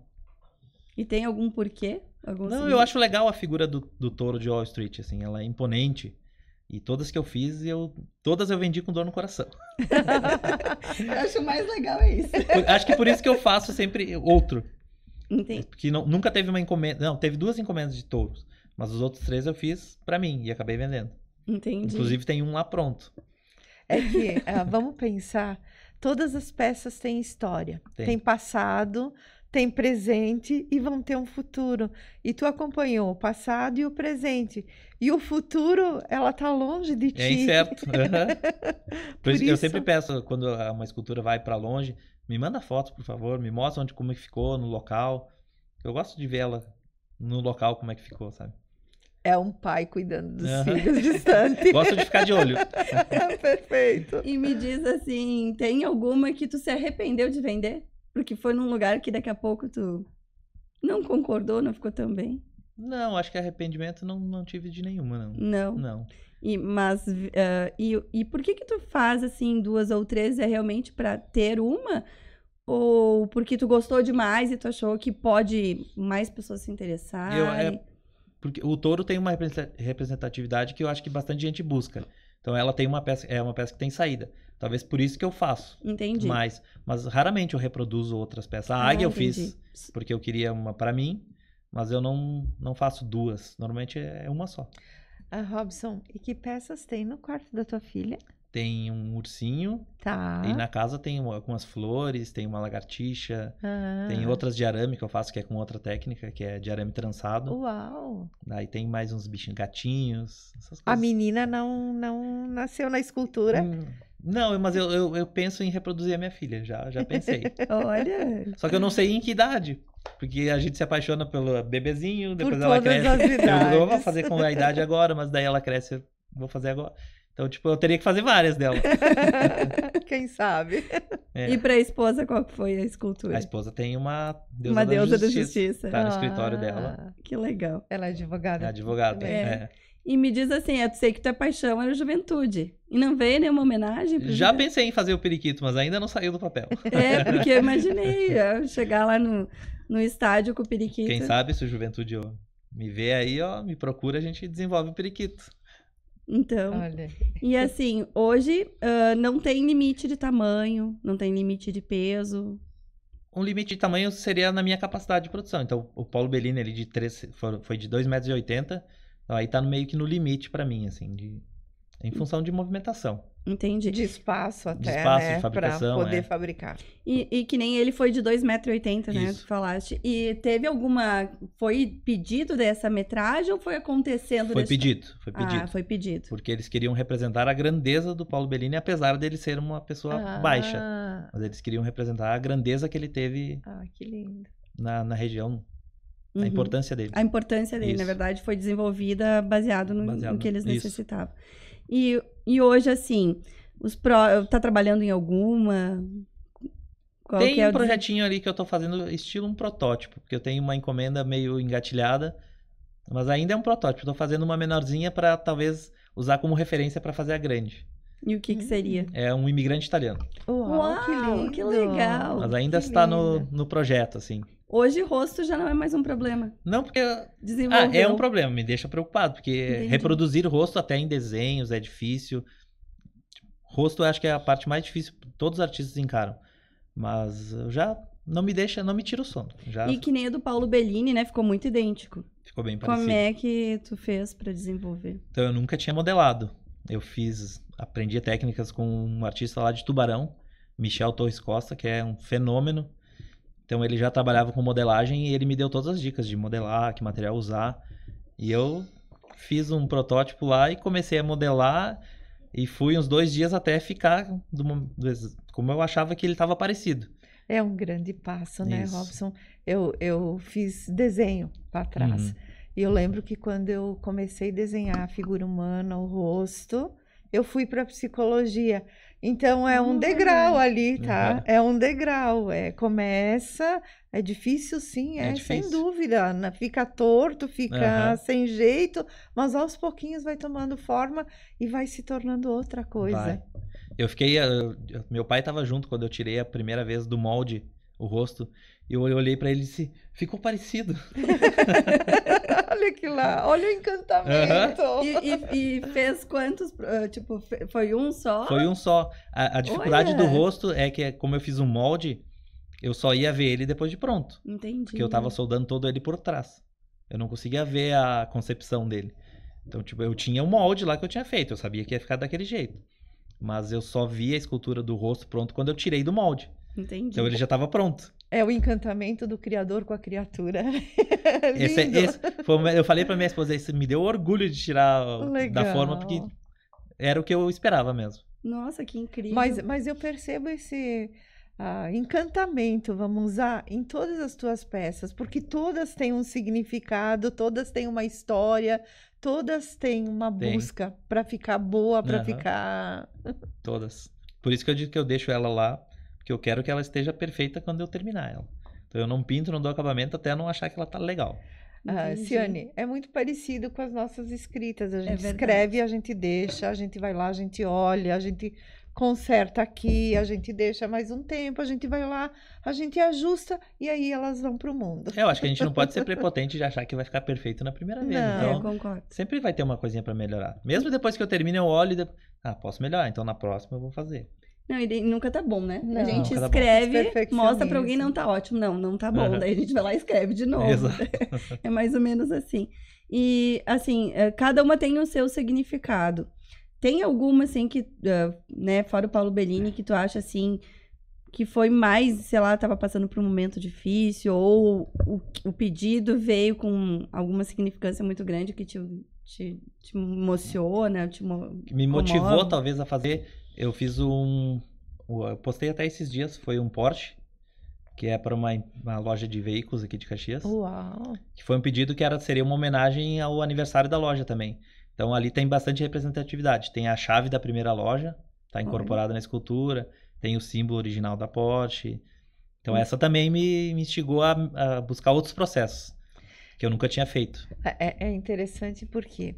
E tem algum porquê? Não, eu acho legal a figura do touro de Wall Street, assim. Ela é imponente. E todas que eu fiz, todas eu vendi com dor no coração. Eu acho mais legal isso. Acho que por isso que eu faço sempre outro. Entendi. Porque nunca teve uma encomenda... Não, teve 2 encomendas de touros. Mas os outros 3 eu fiz pra mim e acabei vendendo. Entendi. Inclusive tem um lá pronto. É que, vamos pensar, todas as peças têm história. Tem passado, tem presente e vão ter um futuro. E tu acompanhou o passado e o presente. E o futuro, ela tá longe de ti. É incerto. Por isso eu sempre peço, quando uma escultura vai para longe, me manda fotos, por favor, me mostra como é que ficou no local. Eu gosto de ver ela no local, como é que ficou, sabe? É um pai cuidando dos filhos distante. Gosto de ficar de olho. Perfeito. E me diz assim, tem alguma que tu se arrependeu de vender? Porque foi num lugar que daqui a pouco tu não concordou, não ficou tão bem? Não, acho que arrependimento não tive de nenhuma, não. Não. Não. E por que tu faz, assim, 2 ou 3? É realmente pra ter uma? Ou porque tu gostou demais e tu achou que pode mais pessoas se interessarem? Porque o touro tem uma representatividade que eu acho que bastante gente busca. Então ela tem uma peça, é uma peça que tem saída. Talvez por isso que eu faço. Entendi. Mas raramente eu reproduzo outras peças. A águia eu entendi. fiz porque eu queria uma para mim, mas eu não faço 2. Normalmente é uma só. Robson, e que peças tem no quarto da tua filha? Tem um ursinho, Tá. e na casa tem algumas flores, tem uma lagartixa, tem Ah. outras de arame que eu faço que é com outra técnica, que é de arame trançado. Uau! Aí tem mais uns bichinhos, gatinhos, essas A coisas. menina não nasceu na escultura? Não, mas eu penso em reproduzir a minha filha, já pensei. Olha, Só que eu não sei em que idade, porque a gente se apaixona pelo bebezinho, Por depois ela todas cresce. as Eu vou idades. fazer com a idade agora, mas daí ela cresce, eu vou fazer agora. Então, tipo, eu teria que fazer várias dela. Quem sabe? É. e pra esposa, qual que foi a escultura? A esposa tem uma Uma deusa da justiça. Tá no escritório dela. Ah, Que legal. ela é É advogada. advogada. É. É. E me diz assim, eu sei que tua paixão era juventude. E não veio nenhuma homenagem? pro Já Juventude? pensei em fazer o periquito, mas ainda não saiu do papel. É, porque eu imaginei eu chegar lá no estádio com o periquito. Quem sabe se o Juventude me vê aí, ó, me procura, a gente desenvolve o periquito. Então, Olha. e assim, hoje não tem limite de tamanho, não tem limite de peso. Um limite de tamanho seria na minha capacidade de produção. Então, o Paulo Bellini ali foi de 2,80 m. Então, aí tá meio que no limite pra mim, assim, em função de movimentação. Entendi. De espaço até, De espaço, né? de fabricação, pra poder é. fabricar. E que nem ele foi de 2,80 m, né? Isso. Tu falaste. E teve alguma. Foi pedido dessa metragem ou foi acontecendo Foi desse- pedido. Ah, foi pedido. Porque eles queriam representar a grandeza do Paulo Bellini, apesar dele ser uma pessoa baixa. Mas eles queriam representar a grandeza que ele teve Que lindo. na região, a Uhum. importância dele. A importância dele, na Isso. verdade, foi desenvolvida baseado no que eles Isso. necessitavam. E hoje, assim, tá trabalhando em alguma? Qual Tem que é um o projetinho ali que eu tô fazendo estilo um protótipo, porque eu tenho uma encomenda meio engatilhada, mas ainda é um protótipo. Tô fazendo uma menorzinha para talvez usar como referência para fazer a grande. E o que seria? É um imigrante italiano. Uau, que lindo. que legal! Mas ainda que está lindo. no projeto, assim. Hoje, rosto já não é mais um problema. Não, porque Desenvolveu. é um problema, me deixa preocupado, porque Entendi. reproduzir o rosto até em desenhos é difícil. Rosto eu acho que é a parte mais difícil, todos os artistas encaram. Mas já não me tira o sono. Já E que nem o do Paulo Bellini, né? Ficou muito idêntico. ficou bem parecido. Como é que tu fez pra desenvolver? Então eu nunca tinha modelado. Aprendi técnicas com um artista lá de Tubarão, Michel Torres Costa, que é um fenômeno. Então ele já trabalhava com modelagem e ele me deu todas as dicas de modelar, que material usar. E eu fiz um protótipo lá e comecei a modelar e fui uns 2 dias até ficar como eu achava que ele estava parecido. É um grande passo, né, Isso. Robson? Eu fiz desenho para trás. Uhum. E eu lembro que quando eu comecei a desenhar a figura humana, o rosto, eu fui para psicologia. Então é um degrau ali, tá? Uhum. É um degrau. Começa, é difícil sim, É sem difícil. dúvida. Fica torto, fica Uhum. sem jeito, mas aos pouquinhos vai tomando forma e vai se tornando outra coisa. Vai. Meu pai estava junto quando eu tirei a primeira vez do molde o rosto. E eu olhei para ele e disse, ficou parecido. Olha que lá, olha o encantamento. E fez quantos? Tipo, foi um só? Foi um só. A dificuldade Olha! do rosto é que, como eu fiz um molde, eu só ia ver ele depois de pronto. Entendi. Porque eu tava soldando todo ele por trás. Eu não conseguia ver a concepção dele. Então, tipo, eu tinha um molde lá que eu tinha feito. Eu sabia que ia ficar daquele jeito. Mas eu só vi a escultura do rosto pronto quando eu tirei do molde. Entendi. Então ele já estava pronto. É o encantamento do criador com a criatura. Eu falei pra minha esposa, isso me deu orgulho de tirar Legal. da forma, porque era o que eu esperava mesmo. Nossa, que incrível. Mas eu percebo esse encantamento, vamos usar, em todas as tuas peças, porque todas têm um significado, todas têm uma história, todas têm uma busca para ficar boa, para Aham. ficar... Todas. Por isso que eu digo que eu deixo ela lá, porque eu quero que ela esteja perfeita quando eu terminar ela. Então eu não pinto, não dou acabamento até não achar que ela tá legal. Entendi. Ciane, é muito parecido com as nossas escritas. A gente verdade. escreve, a gente deixa, a gente vai lá, a gente olha, a gente conserta aqui, a gente deixa mais um tempo, a gente vai lá, a gente ajusta e aí elas vão para o mundo. Eu acho que a gente não pode ser prepotente de achar que vai ficar perfeito na primeira vez. Não. Então, Eu concordo. sempre vai ter uma coisinha pra melhorar. Mesmo depois que eu termino, eu olho e posso melhorar. Então, na próxima eu vou fazer. Não, e nunca tá bom, né? Não. A gente Nunca tá bom. escreve, Perfeccionismo. mostra pra alguém, não tá ótimo. Não tá bom. Uhum. Daí a gente vai lá e escreve de novo. Exato. É mais ou menos assim. E, assim, cada uma tem o seu significado. Tem alguma, assim, que, né, fora o Paulo Bellini, que tu acha, assim, que foi mais, sei lá, tava passando por um momento difícil, ou o pedido veio com alguma significância muito grande que te emociona, Que me motivou, comove? talvez, a fazer. Eu fiz eu postei até esses dias, foi um Porsche, que é para uma loja de veículos aqui de Caxias. Uau! Que foi um pedido que seria uma homenagem ao aniversário da loja também. Então ali tem bastante representatividade. Tem a chave da primeira loja, tá incorporada na escultura, tem o símbolo original da Porsche. Então essa também me instigou a buscar outros processos, que eu nunca tinha feito. É interessante porque...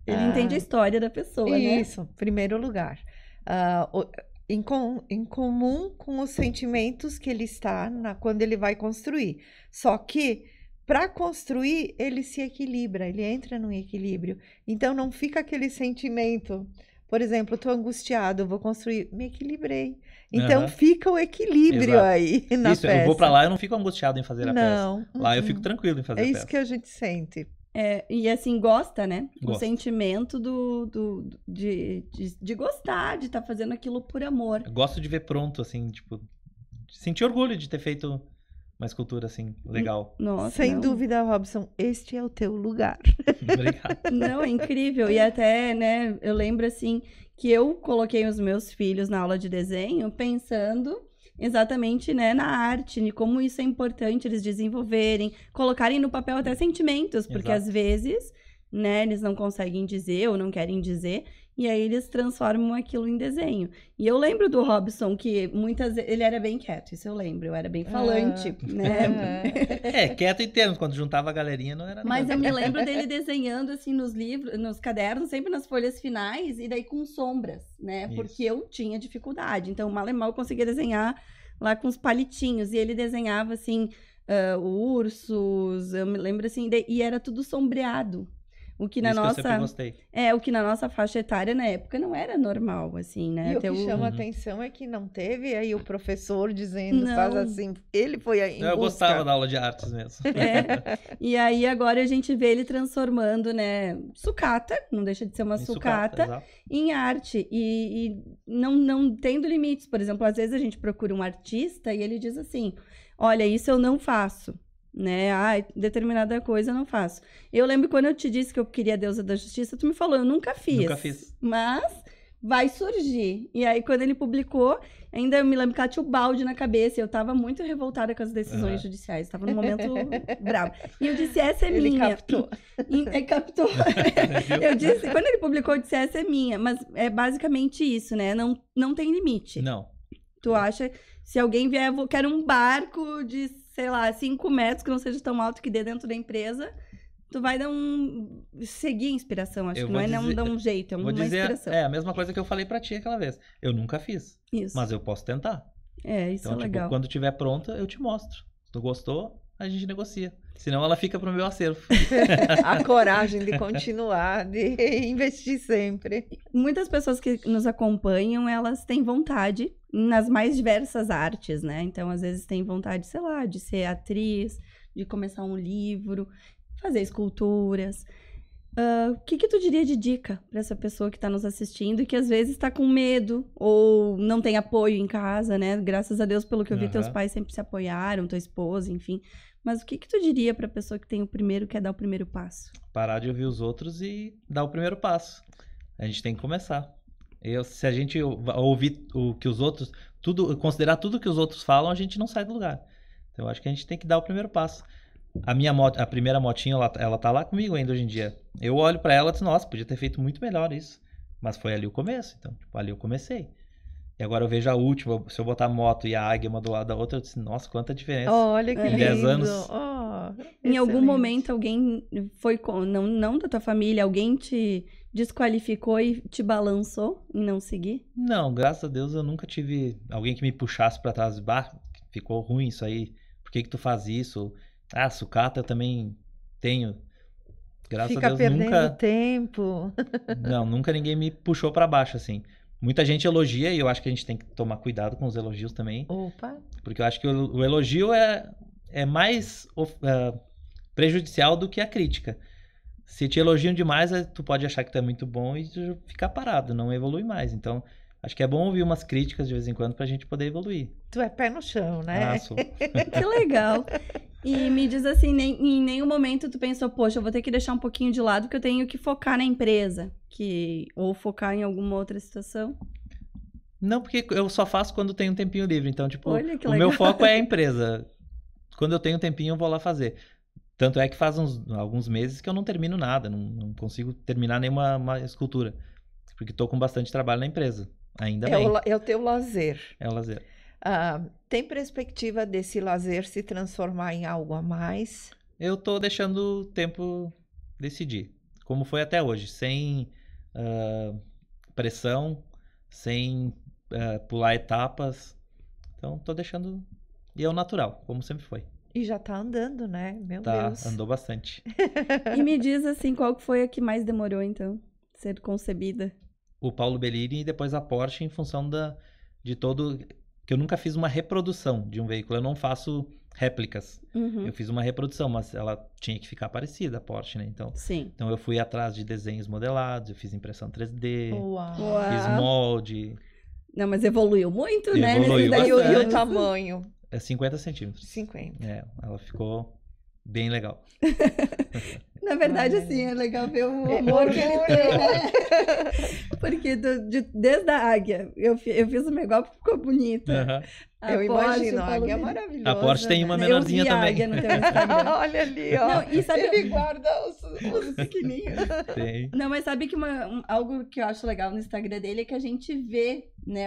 Ele entende a história da pessoa, né? Isso, primeiro lugar. Em comum com os sentimentos que ele está quando ele vai construir. Só que, para construir, ele se equilibra, ele entra num equilíbrio. Então, não fica aquele sentimento, por exemplo, estou angustiado, vou construir, me equilibrei. Então, Aham. fica o equilíbrio Exato. aí na Isso, peça. eu vou pra lá, eu não fico angustiado em fazer a Não, peça. Lá eu fico tranquilo em fazer É a isso peça. que a gente sente. E assim, gosta, né? O Gosto. sentimento de gostar, de estar fazendo aquilo por amor. Eu gosto de ver pronto, assim, tipo, de sentir orgulho de ter feito uma escultura, assim, legal. Nossa, Sem não. dúvida, Robson, este é o teu lugar. Obrigado. Não, é incrível. E até, né, eu lembro assim que eu coloquei os meus filhos na aula de desenho pensando exatamente, né, na arte, e como isso é importante eles desenvolverem, colocarem no papel até sentimentos, porque Exato. às vezes, né, eles não conseguem dizer ou não querem dizer, e aí eles transformam aquilo em desenho. E eu lembro do Robson que muitas vezes ele era bem quieto, isso eu lembro, eu era bem falante, né? Quieto em termos, quando juntava a galerinha não era Mas nada. eu me lembro dele desenhando assim nos livros, nos cadernos, sempre nas folhas finais, e daí com sombras, né? Isso. Porque eu tinha dificuldade. Então, mal e mal eu conseguia desenhar lá com os palitinhos. E ele desenhava assim, ursos, eu me lembro assim, e era tudo sombreado. O que na Isso que eu sempre nossa. gostei. O que na nossa faixa etária na época não era normal, assim, né? E o Até que chama Uhum. atenção é que não teve aí o professor dizendo, Não. faz assim. Ele foi aí em Eu busca. gostava da aula de artes mesmo. E aí agora a gente vê ele transformando, né? Sucata, não deixa de ser uma Em sucata. exato. Em arte e não tendo limites. Por exemplo, às vezes a gente procura um artista e ele diz assim, olha, isso eu não faço, né? Determinada coisa eu não faço. Eu lembro quando eu te disse que eu queria a deusa da justiça, tu me falou, eu nunca fiz. Nunca fiz. Mas vai surgir. E aí quando ele publicou, ainda eu me lembro que ela tinha o balde na cabeça e eu tava muito revoltada com as decisões judiciais. Tava num momento bravo. E eu disse, essa é Ele minha. captou. Captou. Eu disse, quando ele publicou, eu disse, essa é minha. Mas é basicamente isso, né? Não tem limite. Não. Tu acha, se alguém vier, eu quero um barco de, sei lá, 5 metros, que não seja tão alto que dê dentro da empresa, tu vai seguir a inspiração. Acho Eu que vou não é dizer- dar um jeito, é Vou uma dizer, inspiração. a mesma coisa que eu falei pra ti aquela vez. Eu nunca fiz, Isso. mas eu posso tentar. Isso Então, é legal. quando tiver pronta, eu te mostro. Se tu gostou, a gente negocia. Senão ela fica pro meu acervo. A coragem de continuar, de investir sempre. Muitas pessoas que nos acompanham, elas têm vontade nas mais diversas artes, né? Então, às vezes, tem vontade, sei lá, de ser atriz, de começar um livro, fazer esculturas. O que tu diria de dica para essa pessoa que está nos assistindo e que às vezes está com medo ou não tem apoio em casa, né? Graças a Deus, pelo que eu vi, teus Aham. pais sempre se apoiaram, tua esposa, enfim. Mas o que tu diria para a pessoa que tem quer dar o primeiro passo? Parar de ouvir os outros e dar o primeiro passo. A gente tem que começar. Se a gente ouvir o que os outros, considerar tudo que os outros falam, a gente não sai do lugar. Então, eu acho que a gente tem que dar o primeiro passo. A primeira motinha, ela tá lá comigo ainda hoje em dia. Eu olho pra ela e digo, nossa, podia ter feito muito melhor isso. Mas foi ali o começo, então, ali eu comecei. E agora eu vejo a última, se eu botar a moto e a águia uma do lado da outra, eu disse, nossa, quanta diferença. Olha que Em lindo. 10 anos. Em algum excelente. momento alguém foi, não da tua família, alguém te desqualificou e te balançou em não seguir? Não, graças a Deus eu nunca tive alguém que me puxasse pra trás. Bah, ficou ruim isso aí. Por que que tu faz isso? Ah, sucata eu também tenho. Graças Fica a Deus perdendo nunca. tempo. Não, nunca ninguém me puxou pra baixo, assim. Muita gente elogia e eu acho que a gente tem que tomar cuidado com os elogios também. Opa, Porque eu acho que o elogio é mais prejudicial do que a crítica. Se te elogiam demais, tu pode achar que tu é muito bom e tu ficar parado, não evolui mais. Então, acho que é bom ouvir umas críticas de vez em quando pra gente poder evoluir. tu é pé no chão, né? Ah, sou. Que legal. E me diz assim, em nenhum momento tu pensou, poxa, eu vou ter que deixar um pouquinho de lado que eu tenho que focar na empresa, ou focar em alguma outra situação? Não, porque eu só faço quando tenho um tempinho livre. Então, tipo, Olha que o legal. meu foco é a empresa. Quando eu tenho um tempinho, eu vou lá fazer. Tanto é que faz alguns meses que eu não termino nada, não consigo terminar nenhuma escultura. Porque tô com bastante trabalho na empresa. Ainda bem. É o teu lazer. É o lazer. Tem perspectiva desse lazer se transformar em algo a mais? Eu tô deixando o tempo decidir. Como foi até hoje. Sem pressão, sem pular etapas. Então, tô deixando... E é o natural, como sempre foi. E já tá andando, né? Meu Tá, Deus. andou bastante. E me diz assim, qual que foi a que mais demorou, então, ser concebida? O Paulo Bellini e depois a Porsche em função de todo... Que eu nunca fiz uma reprodução de um veículo. Eu não faço réplicas. Uhum. Eu fiz uma reprodução, mas ela tinha que ficar parecida, a Porsche, né? Sim. Então eu fui atrás de desenhos modelados, eu fiz impressão 3D, Uau. fiz Uau. molde. Não, mas evoluiu muito, né? Evoluiu nesses 10 E o bastante. anos. tamanho? É 50 centímetros. 50. É, ela ficou bem legal. Na verdade, Ai. assim, é legal ver o amor que ele tem, né? Porque desde a águia, eu fiz o meu igual porque ficou bonita. Aham. A Eu Porsche, imagino, o a Paulo águia é Bellini. maravilhosa. A Porsche tem uma né? menorzinha Eu vi a também. águia no teu Instagram. Olha ali, ó. Não, e sabe- Ele guarda os Pequenininho. Tem. Não, mas sabe que algo que eu acho legal no Instagram dele é que a gente vê, né,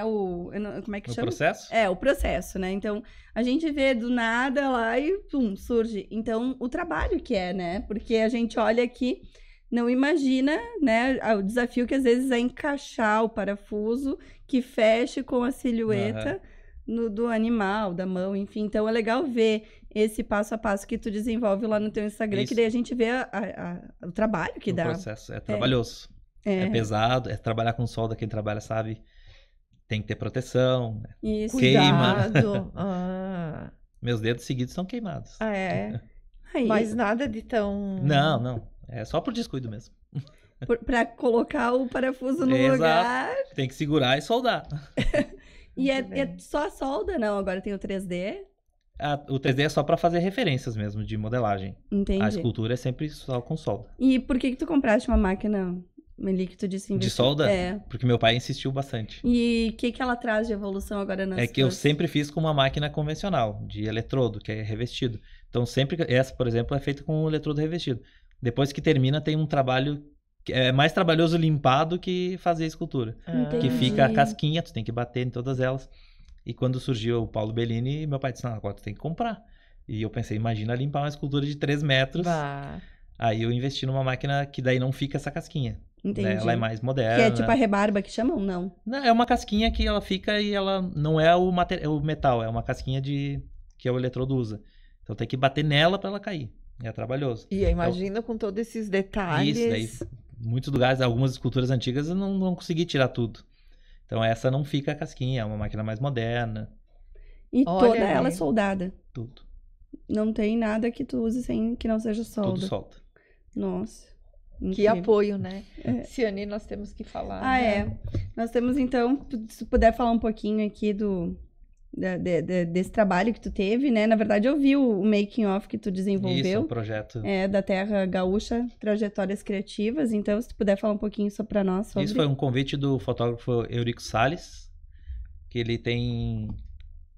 como é que No chama? processo? É, o processo, né? Então, a gente vê do nada lá e pum, surge. Então, o trabalho que é, né? Porque a gente olha aqui, não imagina, né, o desafio que às vezes é encaixar o parafuso que feche com a silhueta do animal, da mão, enfim. Então, é legal ver esse passo a passo que tu desenvolve lá no teu Instagram, que Isso. daí a gente vê o trabalho que No dá. processo. É trabalhoso. É pesado. É trabalhar com solda. Quem trabalha sabe. Tem que ter proteção. Isso. Queima. Cuidado. Ah. Meus dedos seguidos estão queimados. Ah, é. Aí, Mas nada de tão... Não. É só por descuido mesmo. pra colocar o parafuso no Exato. lugar. Tem que segurar e soldar. E Muito bem. é só a solda, não. Agora tem o 3D. O 3D é só pra fazer referências mesmo de modelagem. A Entendi. escultura é sempre só com solda. E por que tu compraste uma máquina ali que tu disse De investiu? solda? É. Porque meu pai insistiu bastante. E o que ela traz de evolução agora nas É que eu tuas- sempre fiz com uma máquina convencional, de eletrodo, que é revestido. Então, sempre. Essa, por exemplo, é feita com o eletrodo revestido. Depois que termina, tem um trabalho. Que é mais trabalhoso limpar do que fazer a escultura. Entendi. Que fica a casquinha, tu tem que bater em todas elas. E quando surgiu o Paulo Bellini, meu pai disse: não, agora tu tem que comprar. E eu pensei: imagina limpar uma escultura de 3 metros. Bah. Aí eu investi numa máquina que daí não fica essa casquinha. Entendi. Né? Ela é mais moderna. Que é tipo a rebarba que chamam? Não. Não, é uma casquinha que ela fica e ela não é o metal, é uma casquinha que o eletrodo usa. Então tem que bater nela pra ela cair. É trabalhoso. E imagina com todos esses detalhes. Isso, daí, muitos lugares, algumas esculturas antigas eu não consegui tirar tudo. Então essa não fica a casquinha, é uma máquina mais moderna, E Olha toda ela é aí. soldada. tudo. Não tem nada que tu use sem que não seja solda. Tudo solta. Nossa. Que incrível. apoio, né? É. Ciane, nós temos que falar. Ah, né? é. Nós temos, então, se puder falar um pouquinho aqui desse trabalho que tu teve, né? Na verdade, eu vi o making of que tu Isso, desenvolveu. um projeto. Da Terra Gaúcha, Trajetórias Criativas. Então, se tu puder falar um pouquinho só pra nós sobre... Isso foi um convite do fotógrafo Eurico Salles, que ele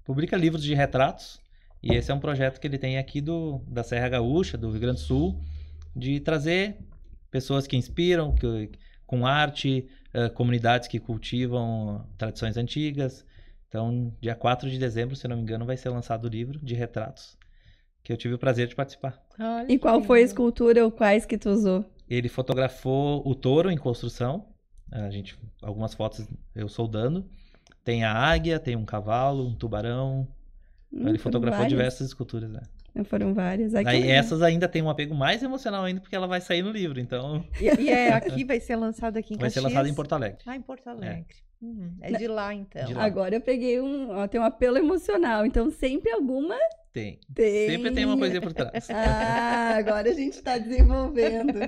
publica livros de retratos, e esse é um projeto que ele tem aqui da Serra Gaúcha, do Rio Grande do Sul, de trazer pessoas que inspiram, com arte, comunidades que cultivam tradições antigas. Então, dia 4 de dezembro, se não me engano, vai ser lançado o livro de retratos, que eu tive o prazer de participar. Olha E que qual foi a lindo. escultura ou quais que tu usou? Ele fotografou o touro em construção, algumas fotos eu soldando. Tem a águia, tem um cavalo, um tubarão. Então, ele Foram fotografou várias. diversas esculturas, né? Foram várias. Ai, que Aí legal. essas ainda tem um apego mais emocional ainda, porque ela vai sair no livro, então E é aqui, vai ser lançado aqui em vai ser Caxias? lançado em Porto Alegre. Ah, em Porto Alegre. É de lá, então. De lá. Agora eu peguei tem um apelo emocional, então sempre alguma Tem. tem. Sempre tem uma coisinha por trás. Ah, agora a gente tá desenvolvendo.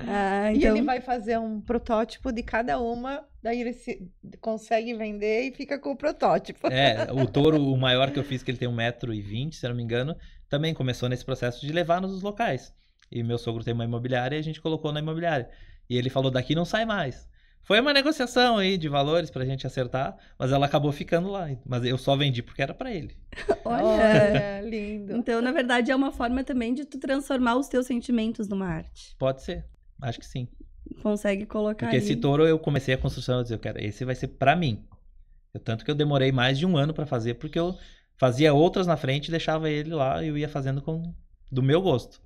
Ah, E então... ele vai fazer um protótipo de cada uma, daí ele consegue vender e fica com o protótipo. O touro, o maior que eu fiz, que ele tem 1,20 m, se eu não me engano, também começou nesse processo de levar nos locais. E meu sogro tem uma imobiliária e a gente colocou na imobiliária. E ele falou, daqui não sai mais. Foi uma negociação aí de valores pra gente acertar, mas ela acabou ficando lá. Mas eu só vendi porque era pra ele. Olha, lindo. então na verdade é uma forma também de tu transformar os teus sentimentos numa arte. Pode ser, acho que sim. Consegue colocar Porque ali. esse touro eu comecei a construção, eu disse, esse vai ser pra mim. Tanto que eu demorei mais de 1 ano pra fazer, porque eu fazia outras na frente, deixava ele lá e eu ia fazendo do meu gosto.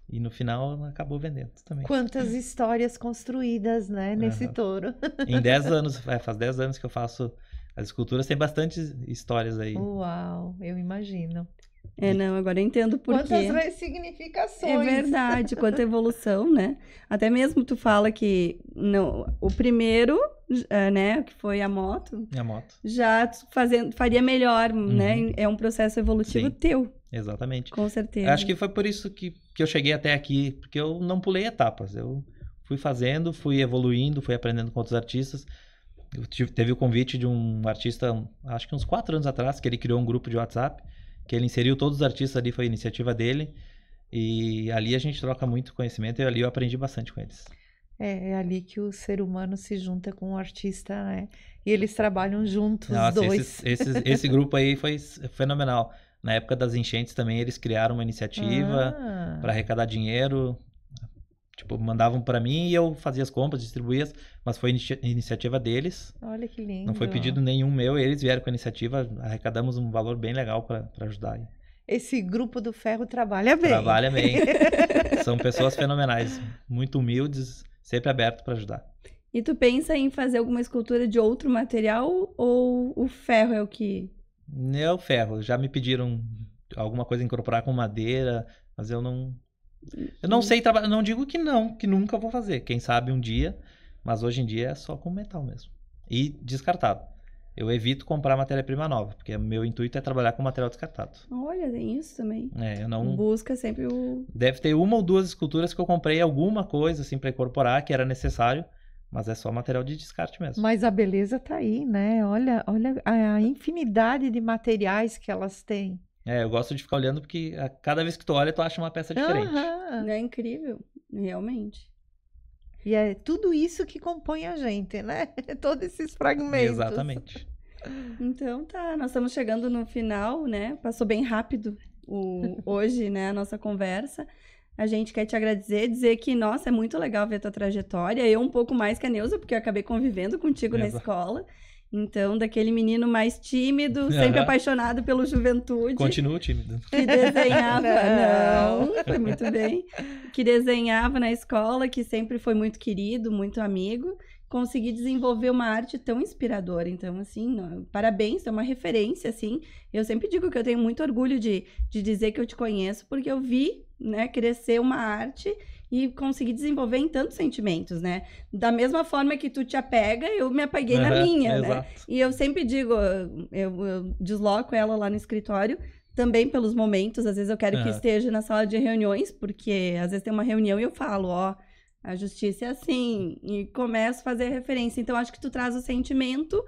E no final acabou vendendo também. Quantas histórias construídas, né, nesse touro. Em 10 anos, faz 10 anos que eu faço as esculturas, tem bastante histórias aí. Uau, eu imagino. Não, agora eu entendo por quê. Quantas ressignificações. É verdade, quanta evolução, né? Até mesmo tu fala que o primeiro, né, que foi a moto, Minha moto. já faria melhor, né? É um processo evolutivo Sim. teu, Exatamente. com certeza. Eu acho que foi por isso que eu cheguei até aqui, porque eu não pulei etapas. Eu fui fazendo, fui evoluindo, fui aprendendo com outros artistas. Teve o convite de um artista, acho que uns 4 anos atrás, que ele criou um grupo de WhatsApp, que ele inseriu todos os artistas ali, foi a iniciativa dele. E ali a gente troca muito conhecimento e ali eu aprendi bastante com eles. É ali que o ser humano se junta com o artista, né? E eles trabalham juntos, os Nossa, dois. esse grupo aí foi fenomenal. Na época das enchentes também eles criaram uma iniciativa para arrecadar dinheiro. Tipo, mandavam para mim e eu fazia as compras, distribuía, mas foi iniciativa deles. Olha que lindo. Não foi pedido nenhum meu, eles vieram com a iniciativa, arrecadamos um valor bem legal para ajudar. Esse grupo do ferro trabalha bem. Trabalha bem. São pessoas fenomenais, muito humildes, sempre abertos para ajudar. E tu pensa em fazer alguma escultura de outro material ou o ferro é o que... É o ferro. Já me pediram alguma coisa incorporar com madeira, mas eu não sei trabalhar. Não digo que não, que nunca vou fazer. Quem sabe um dia, mas hoje em dia é só com metal mesmo. E descartado. Eu evito comprar matéria-prima nova, porque meu intuito é trabalhar com material descartado. Olha, tem isso também. Eu não... Busca sempre o... Deve ter 1 ou 2 esculturas que eu comprei alguma coisa assim para incorporar, que era necessário. Mas é só material de descarte mesmo. Mas a beleza tá aí, né? Olha a infinidade de materiais que elas têm. Eu gosto de ficar olhando porque a cada vez que tu olha, tu acha uma peça diferente. É incrível, realmente. E é tudo isso que compõe a gente, né? Todos esses fragmentos. Exatamente. Então tá, nós estamos chegando no final, né? Passou bem rápido hoje, né, a nossa conversa. A gente quer te agradecer, dizer que, nossa, é muito legal ver a tua trajetória. Eu um pouco mais que a Neuza, porque eu acabei convivendo contigo na escola. Então, daquele menino mais tímido, sempre apaixonado pelo juventude. Continuo tímido. Que desenhava, não, foi muito bem. Que desenhava na escola, que sempre foi muito querido, muito amigo. Consegui desenvolver uma arte tão inspiradora. Então, assim, parabéns, é uma referência, assim. Eu sempre digo que eu tenho muito orgulho de dizer que eu te conheço, porque eu vi, né, crescer uma arte e conseguir desenvolver em tantos sentimentos, né? Da mesma forma que tu te apega, eu me apeguei na minha, né? Exato. E eu sempre digo, eu desloco ela lá no escritório, também pelos momentos, às vezes eu quero que esteja na sala de reuniões, porque às vezes tem uma reunião e eu falo, a justiça é assim, e começo a fazer referência. Então, acho que tu traz o sentimento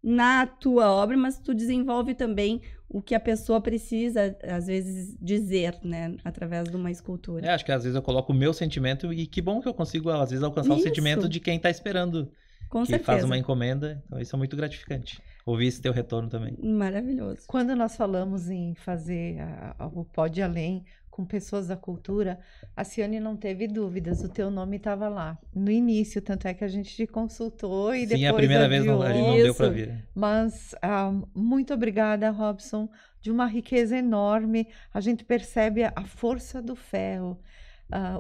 na tua obra, mas tu desenvolve também o que a pessoa precisa, às vezes, dizer, né? Através de uma escultura. Acho que às vezes eu coloco o meu sentimento e que bom que eu consigo, às vezes, alcançar o sentimento de quem está esperando. Com que certeza. faz uma encomenda. Então, isso é muito gratificante. ouvir esse teu retorno também. Maravilhoso. Quando nós falamos em fazer o Pode Além com pessoas da cultura, a Ciane não teve dúvidas, o teu nome estava lá no início, tanto é que a gente te consultou e depois Sim, a primeira vez a gente não deu para vir. Mas muito obrigada, Robson, de uma riqueza enorme. A gente percebe a força do ferro,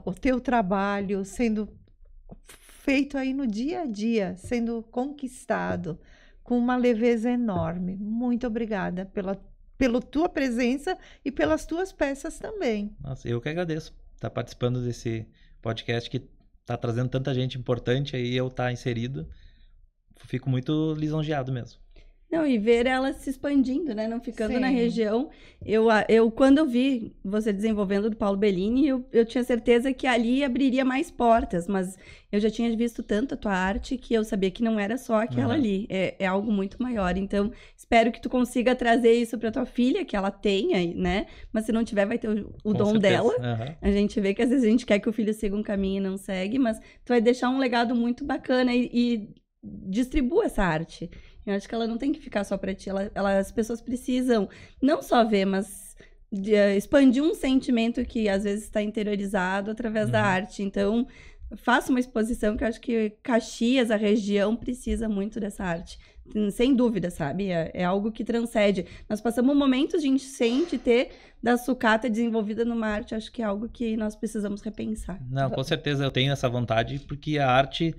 o teu trabalho sendo feito aí no dia a dia, sendo conquistado com uma leveza enorme. Muito obrigada pela tua presença e pelas tuas peças também. Nossa, eu que agradeço estar participando desse podcast que está trazendo tanta gente importante aí, eu estar inserido. Fico muito lisonjeado mesmo. Não, e ver ela se expandindo, né? Não ficando Sim. na região. Quando eu vi você desenvolvendo do Paulo Bellini, eu tinha certeza que ali abriria mais portas, mas eu já tinha visto tanto a tua arte que eu sabia que não era só aquela ali. É algo muito maior. Então, espero que tu consiga trazer isso para tua filha, que ela tenha, né? Mas se não tiver, vai ter o dom certeza. dela. A gente vê que às vezes a gente quer que o filho siga um caminho e não segue, mas tu vai deixar um legado muito bacana e distribua essa arte. Eu acho que ela não tem que ficar só para ti. As pessoas precisam não só ver, mas expandir um sentimento que às vezes está interiorizado através da arte. Então, faça uma exposição que eu acho que Caxias, a região, precisa muito dessa arte. Sem dúvida, sabe? É algo que transcende. Nós passamos momentos de enchente ter da sucata desenvolvida numa arte. Acho que é algo que nós precisamos repensar. Não, com certeza eu tenho essa vontade, porque a arte,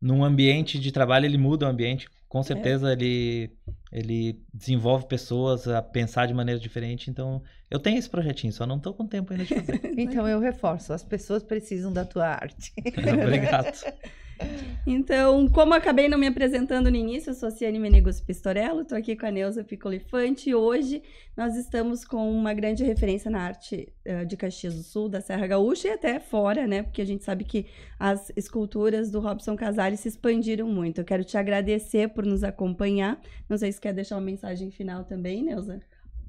num ambiente de trabalho, ele muda o ambiente. Com certeza ele desenvolve pessoas a pensar de maneira diferente. Então, eu tenho esse projetinho, só não estou com tempo ainda de fazer. Então, eu reforço, as pessoas precisam da tua arte. Obrigado. Então, como eu acabei não me apresentando no início, eu sou Ciane Meneguzzi Pistorello, estou aqui com a Neuza Picolifante e hoje nós estamos com uma grande referência na arte de Caxias do Sul, da Serra Gaúcha e até fora, né? Porque a gente sabe que as esculturas do Robson Casale se expandiram muito. Eu quero te agradecer por nos acompanhar. Não sei se quer deixar uma mensagem final também, Neuza?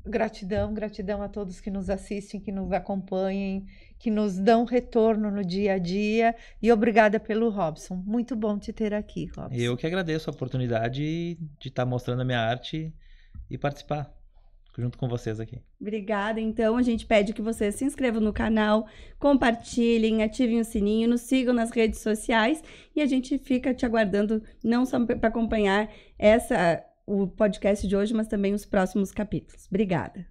Gratidão, gratidão a todos que nos assistem, que nos acompanhem, que nos dão retorno no dia a dia. E obrigada pelo Robson. Muito bom te ter aqui, Robson. Eu que agradeço a oportunidade de estar mostrando a minha arte e participar junto com vocês aqui. Obrigada. Então, a gente pede que vocês se inscrevam no canal, compartilhem, ativem o sininho, nos sigam nas redes sociais e a gente fica te aguardando não só para acompanhar o podcast de hoje, mas também os próximos capítulos. Obrigada.